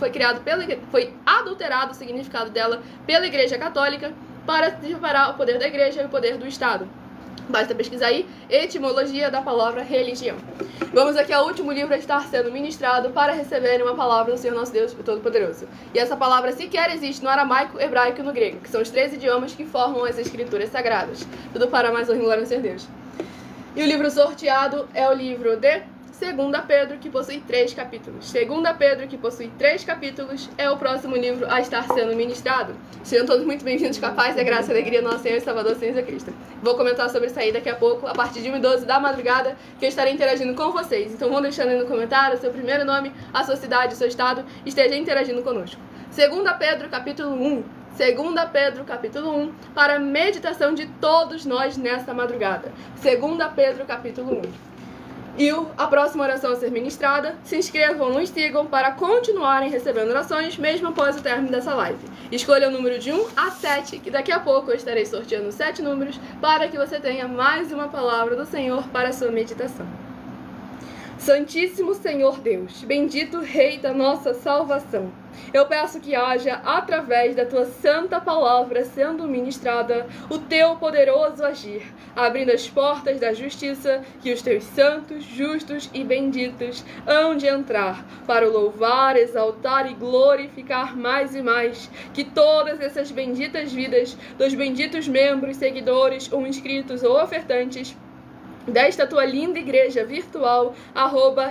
foi adulterado o significado dela pela Igreja Católica para separar o poder da Igreja e o poder do Estado. Basta pesquisar aí, etimologia da palavra religião. Vamos aqui ao último livro a estar sendo ministrado para receberem uma palavra do Senhor nosso Deus, o Todo-Poderoso. E essa palavra sequer existe no aramaico, hebraico e no grego, que são os 3 idiomas que formam as escrituras sagradas. Tudo para mais honra e glória ao Senhor Deus. E o livro sorteado é o livro de 2 Pedro, que possui 3 capítulos. 2 Pedro, que possui 3 capítulos, é o próximo livro a estar sendo ministrado. Sejam todos muito bem-vindos com a paz e a graça e a alegria do nosso Senhor e Salvador, Senhor Jesus Cristo. Vou comentar sobre isso aí daqui a pouco, a partir de 1h12 da madrugada, que eu estarei interagindo com vocês. Então vão deixando aí no comentário o seu primeiro nome, a sua cidade, o seu estado, esteja interagindo conosco. 2 Pedro, capítulo 1. 2 Pedro, capítulo 1, para a meditação de todos nós nesta madrugada. 2 Pedro, capítulo 1. E a próxima oração a ser ministrada, se inscrevam, nos sigam para continuarem recebendo orações mesmo após o término dessa live. Escolha o número de 1 a 7, que daqui a pouco eu estarei sorteando 7 números para que você tenha mais uma palavra do Senhor para a sua meditação. Santíssimo Senhor Deus, bendito Rei da nossa salvação, eu peço que haja, através da tua santa palavra sendo ministrada, o teu poderoso agir, abrindo as portas da justiça que os teus santos, justos e benditos hão de entrar, para o louvar, exaltar e glorificar mais e mais, que todas essas benditas vidas dos benditos membros, seguidores ou inscritos ou ofertantes desta tua linda igreja virtual,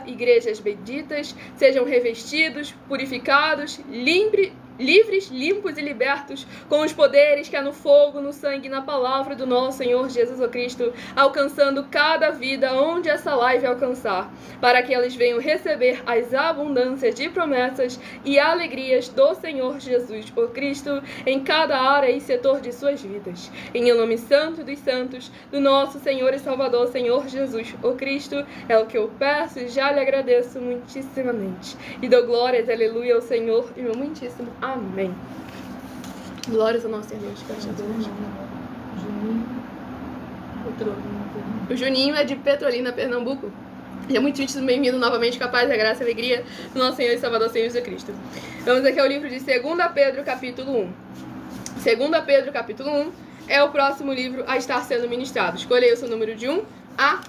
@igrejas benditas, sejam revestidos, purificados, livres, limpos e libertos com os poderes que há no fogo, no sangue e na palavra do nosso Senhor Jesus Cristo, alcançando cada vida onde essa live alcançar, para que eles venham receber as abundâncias de promessas e alegrias do Senhor Jesus Cristo em cada área e setor de suas vidas. Em o nome santo dos santos, do nosso Senhor e Salvador, Senhor Jesus Cristo, é o que eu peço e já lhe agradeço muitíssimamente. E dou glórias, aleluia, ao Senhor e meu muitíssimo amém. Glórias ao nosso Senhor Jesus. O Juninho é de Petrolina, Pernambuco. Ele é muitíssimo bem-vindo novamente, com a paz, a graça e a alegria do nosso Senhor e Salvador, Senhor Jesus Cristo. Vamos aqui ao livro de 2 Pedro, capítulo 1. 2 Pedro, capítulo 1 é o próximo livro a estar sendo ministrado. Escolhei o seu número de 1 a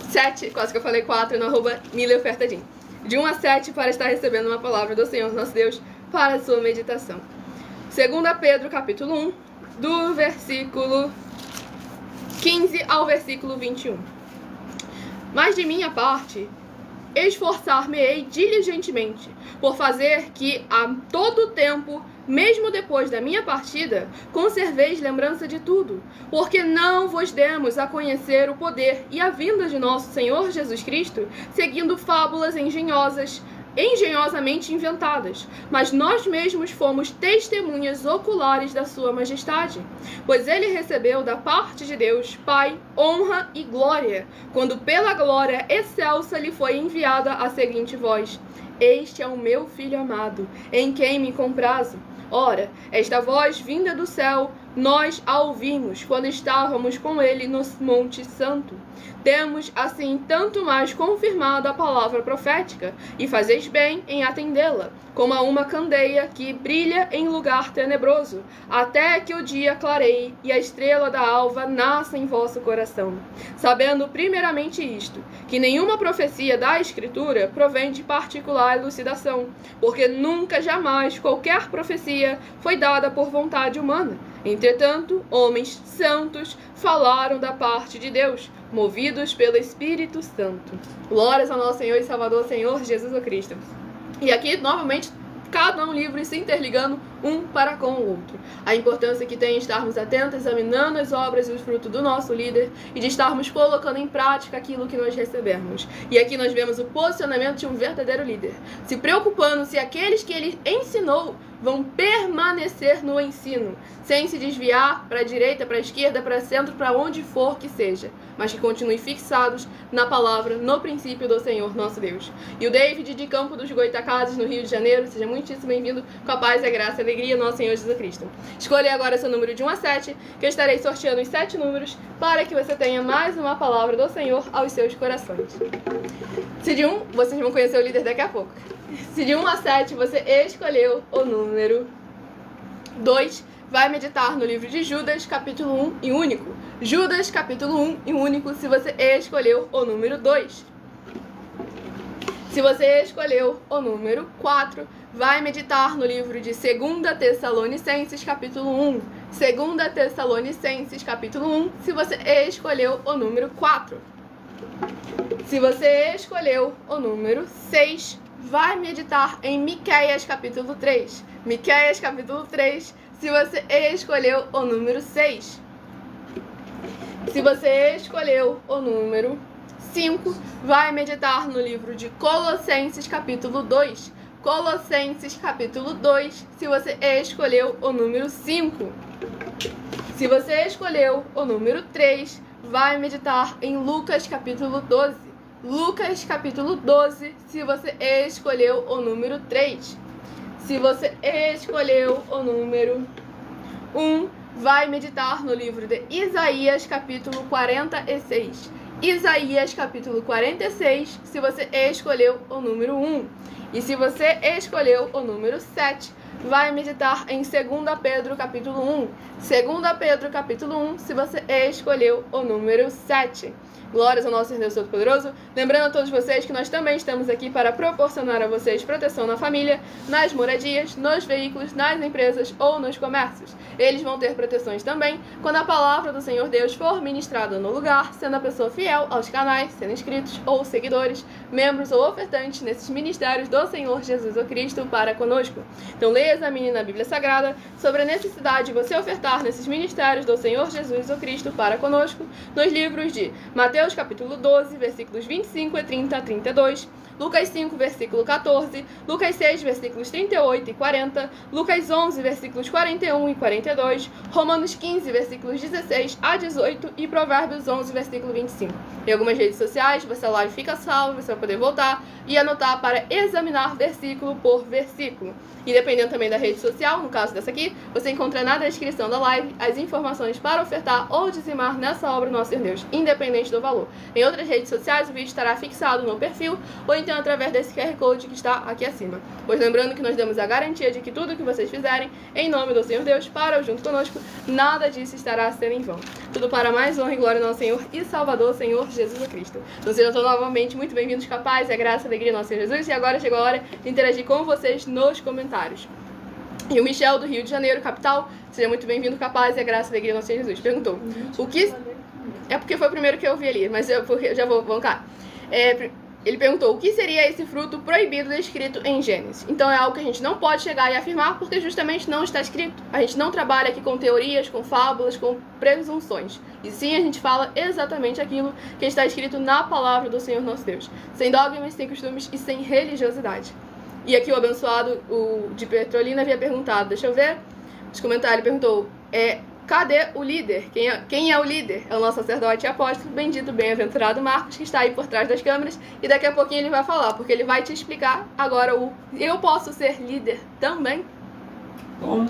7, quase que eu falei 4, no @mileofertadim. De 1 a 7 para estar recebendo uma palavra do Senhor nosso Deus para a sua meditação. 2 Pedro, capítulo 1, do versículo 15 ao versículo 21. Mas de minha parte, esforçar-me-ei diligentemente, por fazer que a todo tempo, mesmo depois da minha partida, conserveis lembrança de tudo, porque não vos demos a conhecer o poder e a vinda de nosso Senhor Jesus Cristo, seguindo fábulas engenhosamente inventadas, mas nós mesmos fomos testemunhas oculares da sua majestade, pois ele recebeu da parte de Deus, Pai, honra e glória, quando pela glória excelsa lhe foi enviada a seguinte voz: Este é o meu Filho amado, em quem me comprazo. Ora, esta voz vinda do céu, nós a ouvimos quando estávamos com ele no Monte Santo. Temos, assim, tanto mais confirmado a palavra profética, e fazeis bem em atendê-la, como a uma candeia que brilha em lugar tenebroso, até que o dia clareie e a estrela da alva nasça em vosso coração. Sabendo primeiramente isto, que nenhuma profecia da Escritura provém de particular elucidação, porque nunca jamais qualquer profecia foi dada por vontade humana. Entretanto, homens santos falaram da parte de Deus, movidos pelo Espírito Santo. Glórias ao nosso Senhor e Salvador, Senhor Jesus Cristo. E aqui, novamente, cada um livro se interligando um para com o outro. A importância que tem estarmos atentos, examinando as obras e os frutos do nosso líder e de estarmos colocando em prática aquilo que nós recebemos. E aqui nós vemos o posicionamento de um verdadeiro líder, se preocupando se aqueles que ele ensinou vão permanecer no ensino, sem se desviar para a direita, para a esquerda, para o centro, para onde for que seja, mas que continuem fixados na palavra, no princípio do Senhor nosso Deus. E o David de Campo dos Goitacazes, no Rio de Janeiro, seja muitíssimo bem-vindo, com a paz, a graça e a alegria, nosso Senhor Jesus Cristo. Escolha agora seu número de 1 a 7, que eu estarei sorteando os 7 números, para que você tenha mais uma palavra do Senhor aos seus corações. Se de 1, vocês vão conhecer o líder daqui a pouco. Se de 1 a 7 você escolheu o número 2, vai meditar no livro de Judas, capítulo 1 e único. Judas, capítulo 1 e único, se você escolheu o número 2. Se você escolheu o número 4, vai meditar no livro de 2 Tessalonicenses, capítulo 1. 2 Tessalonicenses, capítulo 1, se você escolheu o número 4. Se você escolheu o número 6, vai meditar em Miqueias, capítulo 3. Miqueias, capítulo 3, se você escolheu o número 6. Se você escolheu o número 5, vai meditar no livro de Colossenses, capítulo 2. Colossenses, capítulo 2, se você escolheu o número 5. Se você escolheu o número 3, vai meditar em Lucas, capítulo 12. Lucas, capítulo 12, se você escolheu o número 3. Se você escolheu o número 1, vai meditar no livro de Isaías, capítulo 46. Isaías capítulo 46, se você escolheu o número 1. E se você escolheu o número 7, vai meditar em 2 Pedro capítulo 1. 2 Pedro capítulo 1, se você escolheu o número 7. Glórias ao nosso Deus Todo-Poderoso. Lembrando a todos vocês que nós também estamos aqui para proporcionar a vocês proteção na família, nas moradias, nos veículos, nas empresas ou nos comércios. Eles vão ter proteções também quando a palavra do Senhor Deus for ministrada no lugar, sendo a pessoa fiel aos canais, sendo inscritos ou seguidores, membros ou ofertantes nesses ministérios do Senhor Jesus o Cristo para conosco. Então leia e examine na Bíblia Sagrada sobre a necessidade de você ofertar nesses ministérios do Senhor Jesus o Cristo para conosco, nos livros de Mateus capítulo 12, versículos 25 e 30 a 32, Lucas 5, versículo 14, Lucas 6, versículos 38 e 40, Lucas 11, versículos 41 e 42, Romanos 15, versículos 16 a 18 e Provérbios 11, versículo 25. Em algumas redes sociais, você live fica salvo, você vai poder voltar e anotar para examinar versículo por versículo. E dependendo também da rede social, no caso dessa aqui, você encontra na descrição da live as informações para ofertar ou dizimar nessa obra do nosso Deus, independente do valor. Em outras redes sociais, o vídeo estará fixado no perfil ou então através desse QR Code que está aqui acima. Pois lembrando que nós damos a garantia de que tudo que vocês fizerem em nome do Senhor Deus para o junto conosco, nada disso estará sendo em vão. Tudo para mais honra e glória ao nosso Senhor e Salvador, Senhor Jesus Cristo. Então sejam todos novamente muito bem-vindos, capazes, a graça e a alegria do nosso Senhor Jesus. E agora chegou a hora de interagir com vocês nos comentários. E o Michel, do Rio de Janeiro, capital, seja muito bem-vindo, capaz, e a graça e a alegria do nosso Senhor Jesus, perguntou, o que... É porque foi o primeiro que eu vi ali, mas eu já vou cá. Ele perguntou, o que seria esse fruto proibido descrito em Gênesis? Então é algo que a gente não pode chegar e afirmar, porque justamente não está escrito. A gente não trabalha aqui com teorias, com fábulas, com presunções. E sim, a gente fala exatamente aquilo que está escrito na palavra do Senhor nosso Deus. Sem dogmas, sem costumes e sem religiosidade. E aqui o abençoado, o de Petrolina, havia perguntado, deixa eu ver, nos comentários, ele perguntou, cadê o líder? Quem é o líder? É o nosso sacerdote e apóstolo, bendito, bem-aventurado Marcos, que está aí por trás das câmeras, e daqui a pouquinho ele vai falar, porque ele vai te explicar agora eu posso ser líder também? Bom,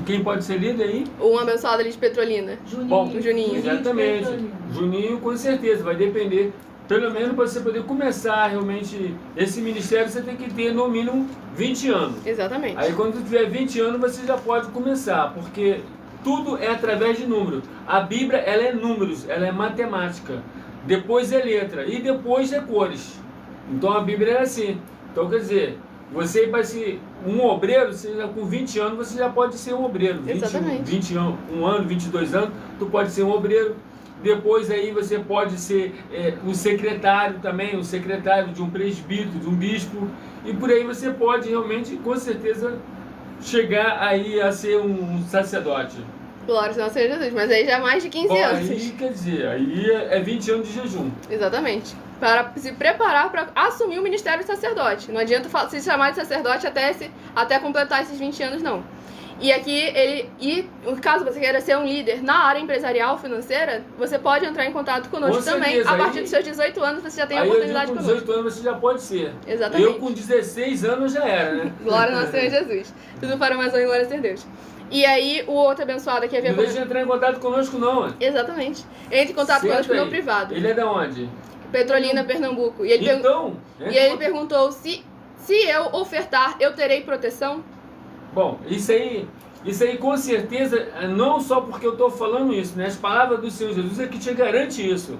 quem pode ser líder aí? Um abençoado ali de Petrolina. Juninho. Bom, o Juninho. Exatamente. Juninho, com certeza, vai depender. Pelo menos para você poder começar realmente esse ministério, você tem que ter no mínimo 20 anos. Exatamente. Aí quando você tiver 20 anos, você já pode começar, porque tudo é através de números. A Bíblia, ela é números, ela é matemática. Depois é letra e depois é cores. Então a Bíblia é assim. Então quer dizer, você vai ser um obreiro, você já, com 20 anos você já pode ser um obreiro. Exatamente. 21 anos, 22 anos, tu pode ser um obreiro. Depois aí você pode ser um secretário também, um secretário de um presbítero, de um bispo. E por aí você pode realmente, com certeza, chegar aí a ser um sacerdote. Glória ao Senhor Jesus, mas aí já é mais de 15 anos. Aí quer dizer, aí é 20 anos de jejum. Exatamente. Para se preparar para assumir o ministério de sacerdote. Não adianta se chamar de sacerdote até completar esses 20 anos, não. E aqui, caso você queira ser um líder na área empresarial, financeira, você pode entrar em contato conosco também. A partir dos seus 18 anos você já tem a oportunidade conosco. Com 18 anos você já pode ser. Exatamente. Eu com 16 anos já era, né? Glória ao nosso Senhor Jesus. Tudo para mais honra e glória a Deus. E aí, o outro abençoado aqui havia... Não deixa de entrar em contato conosco não, Exatamente. Entre em contato conosco no privado. Ele é da onde? Petrolina, Pernambuco. E ele, ele perguntou se eu ofertar, eu terei proteção? Bom, isso aí com certeza, não só porque eu estou falando isso, né? As palavras do Senhor Jesus é que te garante isso.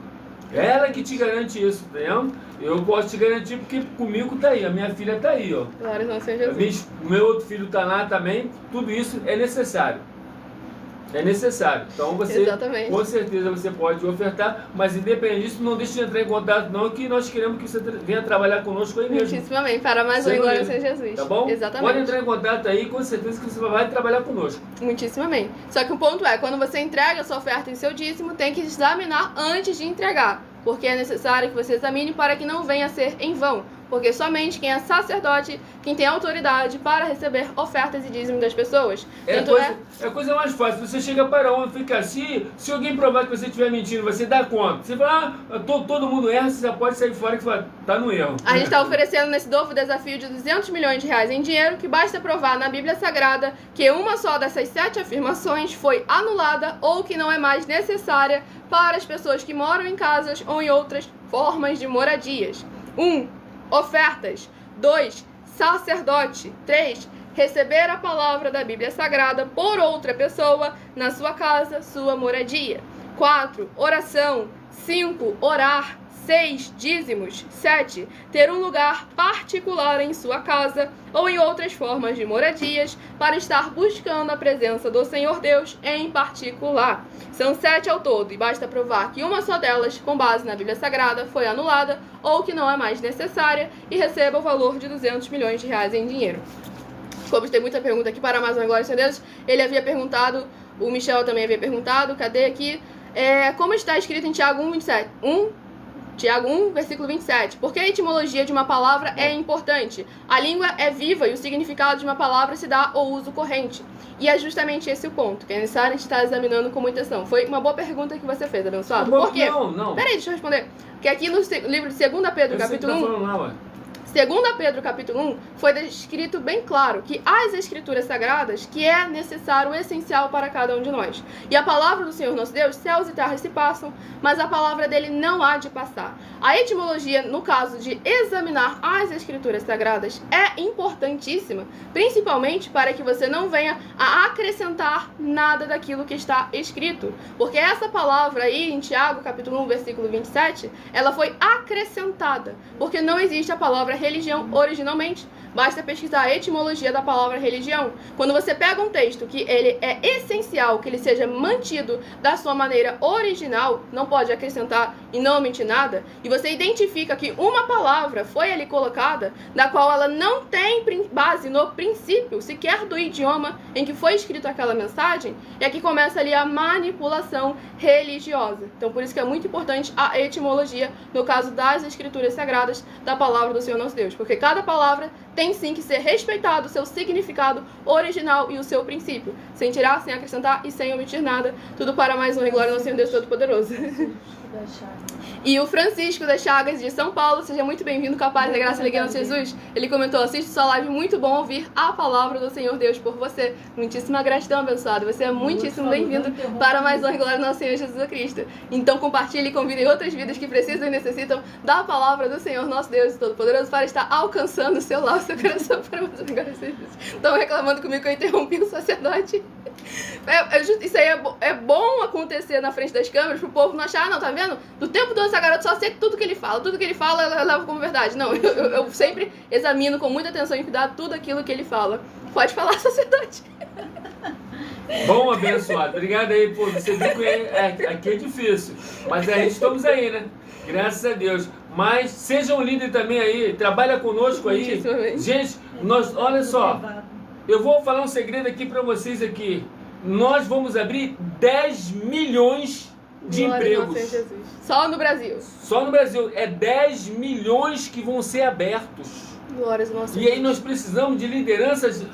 É ela que te garante isso, entendeu? Eu posso te garantir porque comigo tá aí, a minha filha tá aí, ó. Glória ao Senhor Jesus. O meu outro filho tá lá também, tudo isso é necessário. É necessário. Então você, exatamente, com certeza você pode ofertar, mas independente disso, não deixe de entrar em contato não, que nós queremos que você venha trabalhar conosco aí mesmo. Muitíssimamente, para mais uma glória ao Senhor Jesus. Tá bom? Exatamente. Pode entrar em contato aí, com certeza que você vai trabalhar conosco. Muitíssimamente. Só que o ponto é, quando você entrega a sua oferta em seu dízimo, tem que examinar antes de entregar. Porque é necessário que você examine para que não venha a ser em vão. porque somente quem é sacerdote, quem tem autoridade para receber ofertas e dízimos das pessoas. É a coisa mais fácil. Você chega para onde fica assim, se alguém provar que você estiver mentindo, você dá conta. Você fala, todo mundo erra, você já pode sair fora que você tá no erro. A gente está oferecendo nesse novo desafio de 200 milhões de reais em dinheiro, que basta provar na Bíblia Sagrada que uma só dessas 7 afirmações foi anulada ou que não é mais necessária para as pessoas que moram em casas ou em outras formas de moradias. 1. Ofertas. 2. Sacerdote. 3. Receber a palavra da Bíblia Sagrada por outra pessoa na sua casa, sua moradia. 4. Oração. 5. Orar. 6. Dízimos. 7. Ter um lugar particular em sua casa ou em outras formas de moradias para estar buscando a presença do Senhor Deus em particular. São 7 ao todo e basta provar que uma só delas, com base na Bíblia Sagrada, foi anulada ou que não é mais necessária e receba o valor de 200 milhões de reais em dinheiro. Como tem muita pergunta aqui para mais uma glória, Senhor Deus, ele havia perguntado, o Michel também havia perguntado, cadê aqui? Como está escrito em Tiago 1:27? Tiago 1, versículo 27. Porque a etimologia de uma palavra é importante. A língua é viva e o significado de uma palavra se dá ao uso corrente. E é justamente esse o ponto, que é necessário a gente estar examinando com muita atenção. Foi uma boa pergunta que você fez, abençoado. Por quê? Não. Peraí, deixa eu responder. Porque aqui no livro de 2 Pedro, capítulo 1... 2 Pedro capítulo 1 foi descrito bem claro que as escrituras sagradas que é necessário, essencial para cada um de nós. E a palavra do Senhor nosso Deus, céus e terras se passam, mas a palavra dele não há de passar. A etimologia, no caso de examinar as escrituras sagradas, é importantíssima, principalmente para que você não venha a acrescentar nada daquilo que está escrito. Porque essa palavra aí em Tiago capítulo 1, versículo 27, ela foi acrescentada, porque não existe a palavra religião originalmente. Basta pesquisar a etimologia da palavra religião. Quando você pega um texto que ele é essencial, que ele seja mantido da sua maneira original, não pode acrescentar e não omitir nada, e você identifica que uma palavra foi ali colocada, da qual ela não tem base no princípio, sequer do idioma em que foi escrita aquela mensagem, é que começa ali a manipulação religiosa. Então, por isso que é muito importante a etimologia, no caso das escrituras sagradas, da palavra do Senhor nosso Deus, porque cada palavra tem sim que ser respeitado o seu significado original e o seu princípio, sem tirar, sem acrescentar e sem omitir nada, tudo para mais honra e glória ao Senhor Deus Todo-Poderoso. E o Francisco das Chagas de São Paulo, seja muito bem-vindo, capaz da graça e alegria de Jesus. Ele comentou: assiste sua live, muito bom ouvir a palavra do Senhor Deus por você. Muitíssima gratidão, abençoado. Você é muitíssimo bem-vindo para mais honra e glória ao nosso Senhor Jesus Cristo. Então compartilhe e convide outras vidas que precisam e necessitam da palavra do Senhor nosso Deus Todo-Poderoso para estar alcançando o seu lar, o seu coração para mais honra e glória a Jesus. Estão reclamando comigo que eu interrompi o sacerdote. Isso aí é bom acontecer na frente das câmeras pro povo não achar, não, tá vendo? Do tempo todo essa garota só aceita tudo que ele fala eu levo como verdade. Não, eu sempre examino com muita atenção e cuidado tudo aquilo que ele fala. Pode falar, sacerdote. Bom, abençoado. Obrigado aí, pô. Você viu que aqui é difícil, mas a gente estamos aí, né? Graças a Deus. Mas sejam líderes também aí, trabalha conosco aí. Gente, olha só, eu vou falar um segredo aqui para vocês aqui. Nós vamos abrir 10 milhões de empregos. Só no Brasil. Só no Brasil. É 10 milhões que vão ser abertos. Glórias ao nosso E aí nós precisamos de lideranças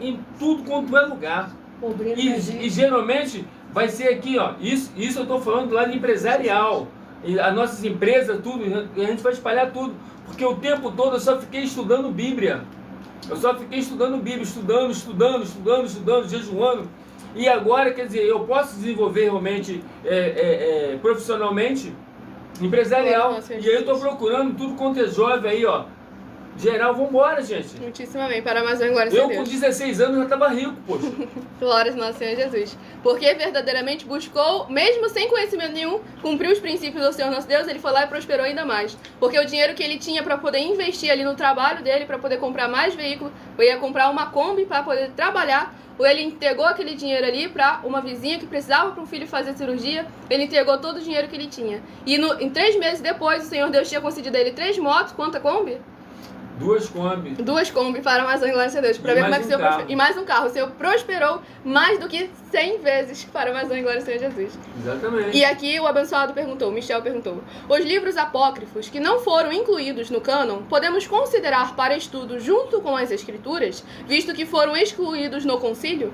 em tudo quanto é lugar. E geralmente vai ser aqui, ó. Isso eu estou falando do lado empresarial. E as nossas empresas, tudo, a gente vai espalhar tudo. Porque o tempo todo eu só fiquei estudando Bíblia. Estudando, jejuando. E agora, quer dizer, eu posso desenvolver realmente profissionalmente, empresarial. E aí eu estou procurando tudo quanto é jovem aí, ó. Geral, vambora, gente. Muitíssimo bem, para mais uma glória a Eu Deus. com 16 anos já estava rico, poxa. Glórias ao nosso Senhor Jesus. Porque verdadeiramente buscou, mesmo sem conhecimento nenhum, cumpriu os princípios do Senhor nosso Deus, ele foi lá e prosperou ainda mais. Porque o dinheiro que ele tinha para poder investir ali no trabalho dele, para poder comprar mais veículos, ou ia comprar uma Kombi para poder trabalhar, ou ele entregou aquele dinheiro ali para uma vizinha que precisava para um filho fazer cirurgia, ele entregou todo o dinheiro que ele tinha. E em 3 meses depois, o Senhor Deus tinha concedido a ele 3 motos, quanta Kombi? 2 Kombi. 2 Kombi para mais um glória a Deus. Para E ver como mais é que o Senhor carro. prosperou. E mais um carro. O Senhor prosperou mais do que 100 vezes para mais um glória a Senhor Jesus. Exatamente. E aqui o abençoado perguntou, Michel perguntou: os livros apócrifos que não foram incluídos no cânon, podemos considerar para estudo junto com as escrituras, visto que foram excluídos no concílio?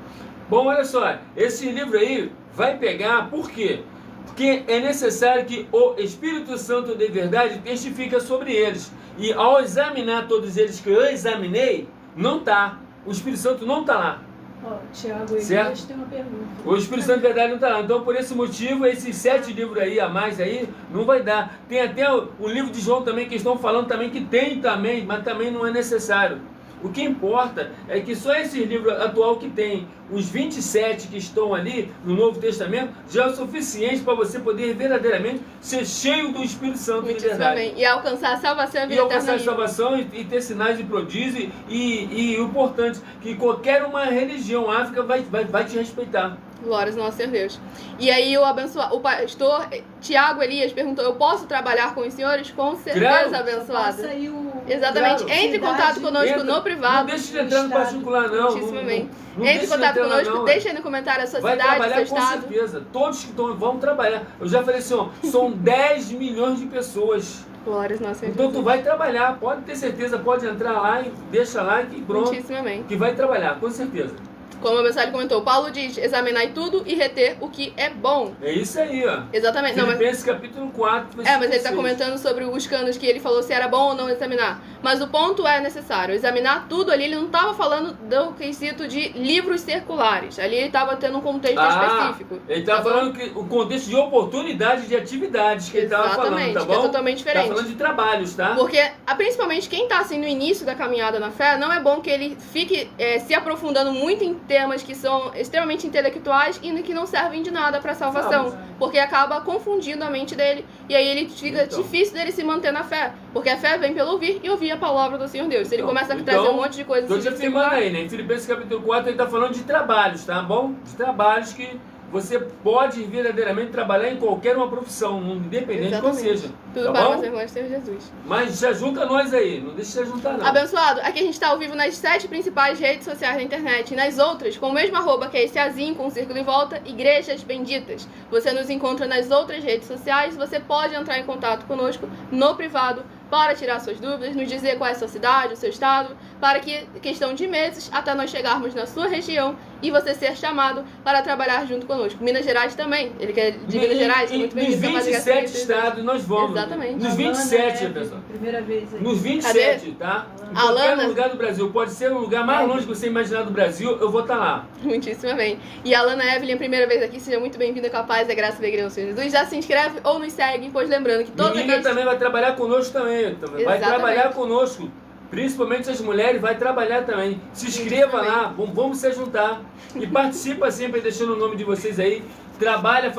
Bom, olha só, esse livro aí vai pegar, por quê? Porque é necessário que o Espírito Santo de verdade testifique sobre eles. E ao examinar todos eles que eu examinei, não tá. O Espírito Santo não tá lá. Ó, Tiago, Certo? tem uma pergunta. O Espírito Santo de verdade não tá lá. Então, por esse motivo, esses 7 livros aí, a mais aí, não vai dar. Tem até o livro de João também, que estão falando também que tem também, mas também não é necessário. O que importa é que só esse livro atual que tem os 27 que estão ali no Novo Testamento já é o suficiente para você poder verdadeiramente ser cheio do Espírito Santo de verdade. Amém. E alcançar a salvação e a E vida alcançar a eterna. salvação e ter sinais de prodígio e o importante, que qualquer uma religião áfrica vai te respeitar. Glórias ao nosso Senhor Deus. E aí o pastor Tiago Elias perguntou: eu posso trabalhar com os senhores? Com certeza, Claro. abençoado. Passa aí o... Exatamente. Claro. Entre em contato conosco Entra. no privado. Não deixe de entrar no particular, não. Muitíssimo bem. Não Entre em deixe de contato entrar lá, conosco, não. deixa aí no comentário a sua Vai cidade, seu trabalhar com estado. certeza. Todos que vão trabalhar. Eu já falei assim, ó, são 10 milhões de pessoas. Glórias ao nosso Senhor Então tu Jesus. vai trabalhar, pode ter certeza, pode entrar lá e deixa lá que pronto, Muitíssimo bem. que vai trabalhar, com certeza. Como o mensagem comentou, Paulo diz: examinai tudo e reter o que é bom. É isso aí, ó. Exatamente. Não, mas Filipenses capítulo 4, mas ele está 6. comentando sobre os canos que ele falou se era bom ou não examinar. Mas o ponto é necessário. Examinar tudo ali, ele não estava falando do quesito de livros circulares. Ali ele estava tendo um contexto específico. Ele estava Tá bom? falando que o contexto de oportunidade de atividades que ele estava falando, Exatamente, tá que é bom? totalmente diferente. Tá falando de trabalhos, tá? Porque, principalmente quem está assim no início da caminhada na fé, não é bom que ele fique se aprofundando muito em temas que são extremamente intelectuais e que não servem de nada para salvação. Sabe. Porque acaba confundindo a mente dele e aí ele fica Então. difícil dele se manter na fé. Porque a fé vem pelo ouvir e ouvir a palavra do Senhor Deus. Se ele Então, começa a trazer um monte de coisas Tô te assim, afirmando aí, né? Em Filipenses capítulo 4 ele está falando de trabalhos, tá bom? De trabalhos que você pode verdadeiramente trabalhar em qualquer uma profissão, independente de qual Exatamente. seja. tudo Tá para bom? você, glória ao Senhor Jesus. Mas já junta nós aí, não deixa de juntar não. Abençoado, aqui a gente está ao vivo nas 7 principais redes sociais da internet e nas outras, com o mesmo arroba que é esse azinho com um círculo em volta, Igrejas Benditas. Você nos encontra nas outras redes sociais, você pode entrar em contato conosco no privado para tirar suas dúvidas, nos dizer qual é a sua cidade, o seu estado, para que, questão de meses, até nós chegarmos na sua região e você ser chamado para trabalhar junto conosco. Minas Gerais também, ele quer de Minas Gerais, é muito Nos bem-vindo. 27 estados nós vamos. Exatamente. Nos Alana 27, Eve, pessoal. Primeira vez aí. Nos 27, tá? Em qualquer Alana? lugar do Brasil. Pode ser um lugar mais longe que você imaginar do Brasil, eu vou estar lá. Muitíssimo bem. E a Alana Evelyn, primeira vez aqui, seja muito bem-vinda com a paz, a graça e a alegria do Senhor Jesus. Já se inscreve ou nos segue, pois lembrando que toda Menina vez... também vai trabalhar conosco também. Vai Exatamente. trabalhar conosco. Principalmente as mulheres, vai trabalhar também. Se inscreva lá, vamos se juntar. E participa sempre, deixando o nome de vocês aí. Trabalha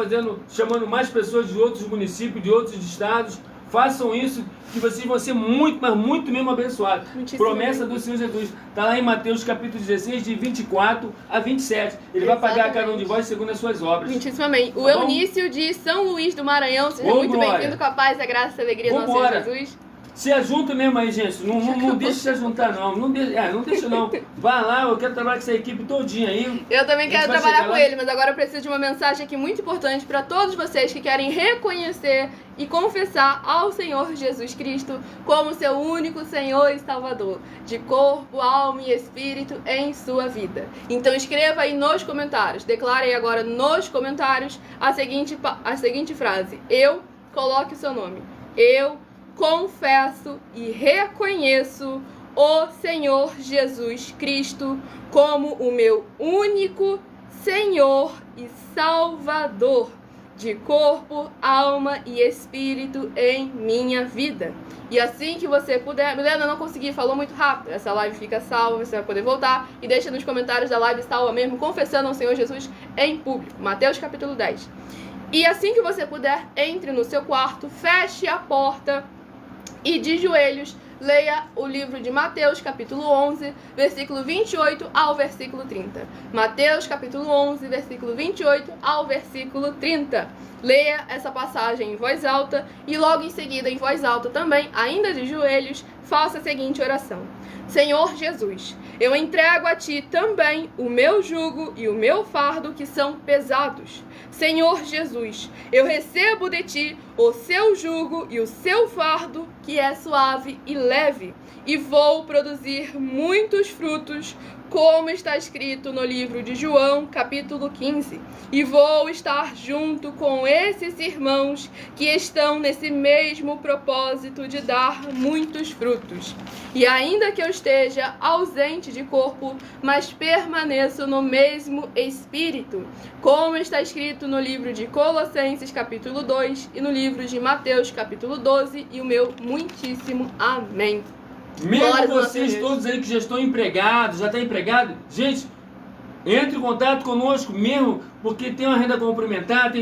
chamando mais pessoas de outros municípios, de outros estados. Façam isso, que vocês vão ser muito, mas muito mesmo abençoados. Muitíssimo Promessa bem. do Senhor Jesus. Está lá em Mateus capítulo 16, de 24 a 27. Ele vai pagar a cada um de vós segundo as suas obras. Muitíssimo bem. O Tá bom? Eunício de São Luís do Maranhão, seja Ô, muito glória. bem-vindo com a paz, a graça e a alegria do nosso Vambora. Senhor Jesus. Se ajunta mesmo aí, gente. Não deixa se juntar, não. Não deixa, não. Vai lá, eu quero trabalhar com essa equipe todinha aí. Eu também A gente quero vai trabalhar chegar com lá. ele, mas agora eu preciso de uma mensagem aqui muito importante para todos vocês que querem reconhecer e confessar ao Senhor Jesus Cristo como seu único Senhor e Salvador, de corpo, alma e espírito em sua vida. Então escreva aí nos comentários, declare aí agora nos comentários a seguinte frase: eu, coloque o seu nome, eu confesso e reconheço o Senhor Jesus Cristo como o meu único Senhor e Salvador, de corpo, alma e espírito em minha vida. E assim que você puder... Milena, eu não consegui, falou muito rápido. Essa live fica salva, você vai poder voltar. E deixa nos comentários da live salva mesmo, confessando ao Senhor Jesus em público. Mateus capítulo 10. E assim que você puder, entre no seu quarto, feche a porta e de joelhos, leia o livro de Mateus, capítulo 11, versículo 28 ao versículo 30. Mateus, capítulo 11, versículo 28 ao versículo 30. Leia essa passagem em voz alta e logo em seguida, em voz alta também, ainda de joelhos, faça a seguinte oração: Senhor Jesus, eu entrego a Ti também o meu jugo e o meu fardo que são pesados. Senhor Jesus, eu recebo de Ti o seu jugo e o seu fardo que é suave e leve, e vou produzir muitos frutos, como está escrito no livro de João, capítulo 15. E vou estar junto com esses irmãos que estão nesse mesmo propósito de dar muitos frutos. E ainda que eu esteja ausente de corpo, mas permaneço no mesmo espírito, como está escrito no livro de Colossenses, capítulo 2, e no livro de Mateus, capítulo 12, e o meu muitíssimo amém. Mesmo vocês todos aí que já estão empregados, já está empregado, gente, entre em contato conosco mesmo, porque tem uma renda complementar,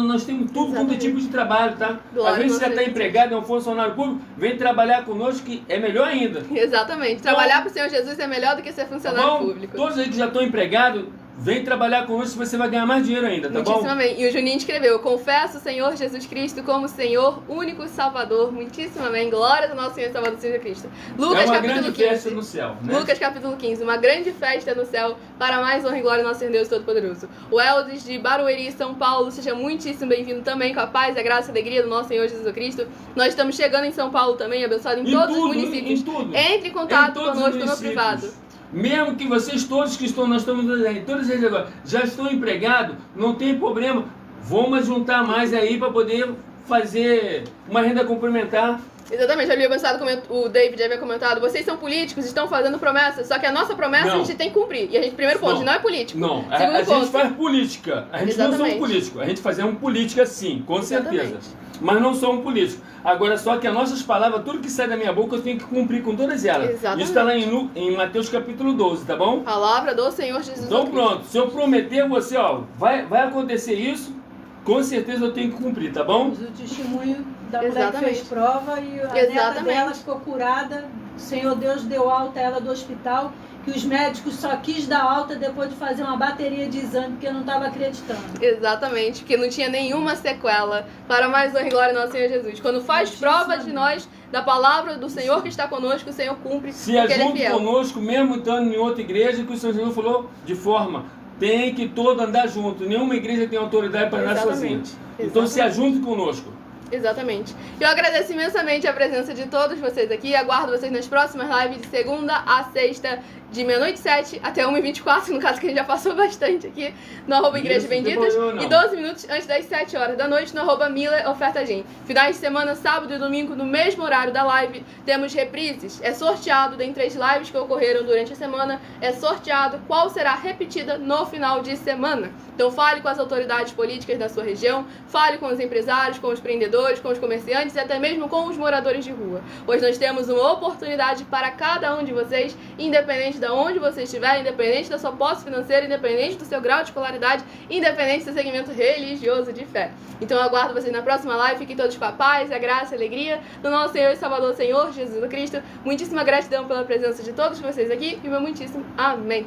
nós temos tudo quanto é tipo de trabalho, tá? Às vezes você já está empregado, é um funcionário público, vem trabalhar conosco que é melhor ainda. Exatamente, trabalhar para o Senhor Jesus é melhor do que ser funcionário público. Todos aí que já estão empregados, vem trabalhar conosco, você vai ganhar mais dinheiro ainda, tá bom? Amém. E o Juninho escreveu: confesso o Senhor Jesus Cristo como Senhor, único Salvador. Muitíssimo amém. Glórias ao nosso Senhor e Salvador Jesus Cristo. Lucas, é uma capítulo grande 15. festa no céu, né? Lucas capítulo 15, uma grande festa no céu, para mais honra e glória ao nosso Senhor Deus Todo-Poderoso. O Eldes de Barueri, São Paulo, seja muitíssimo bem-vindo também, com a paz, a graça e a alegria do nosso Senhor Jesus Cristo. Nós estamos chegando em São Paulo também, abençoado em todos os municípios. Entre em contato conosco no privado. Mesmo que vocês todos que estão, nós estamos todos eles agora, já estão empregados, não tem problema, vamos juntar mais aí para poder fazer uma renda complementar. Exatamente, eu havia pensado, o David havia comentado, vocês são políticos, estão fazendo promessas, só que a nossa promessa a gente tem que cumprir. E a gente, primeiro ponto, não é político. Não, a gente faz política. A gente não somos políticos. A gente fazemos política sim, com certeza. Mas não somos políticos. Agora, só que as nossas palavras, tudo que sai da minha boca, eu tenho que cumprir com todas elas. Exatamente. Isso está lá em Mateus capítulo 12, tá bom? Palavra do Senhor Jesus. Então pronto, se eu prometer a você, ó, vai acontecer isso, com certeza eu tenho que cumprir, tá bom? O testemunho da mulher que fez prova e a neta dela ficou curada. O Senhor Deus deu alta a ela do hospital, que os médicos só quis dar alta depois de fazer uma bateria de exame, porque não estava acreditando. Exatamente, porque não tinha nenhuma sequela. Para mais honra e glória ao nosso Senhor Jesus. Quando faz prova de nós, da palavra do Senhor que está conosco, o Senhor cumpre. Se é junto conosco, mesmo estando em outra igreja, que o Senhor Jesus falou de forma, tem que todo andar junto. Nenhuma igreja tem autoridade para andar sozinha. Então se ajunte conosco. Exatamente. Eu agradeço imensamente a presença de todos vocês aqui. Aguardo vocês nas próximas lives de segunda a sexta, de meia-noite 7 até 1h24, no caso que a gente já passou bastante aqui, no @Igreja Benditas, e 12 minutos antes das 7 horas da noite, no @Miller Oferta Gen. Finais de semana, sábado e domingo, no mesmo horário da live, temos reprises. É sorteado, dentre as lives que ocorreram durante a semana, é sorteado qual será repetida no final de semana. Então fale com as autoridades políticas da sua região, fale com os empresários, com os empreendedores, com os comerciantes e até mesmo com os moradores de rua. Pois nós temos uma oportunidade para cada um de vocês, independente de onde você estiver, independente da sua posse financeira, independente do seu grau de escolaridade, independente do seu segmento religioso de fé. Então eu aguardo vocês na próxima live. Fiquem todos com a paz, a graça e a alegria do nosso Senhor e Salvador, Senhor Jesus Cristo. Muitíssima gratidão pela presença de todos vocês aqui e meu muitíssimo amém.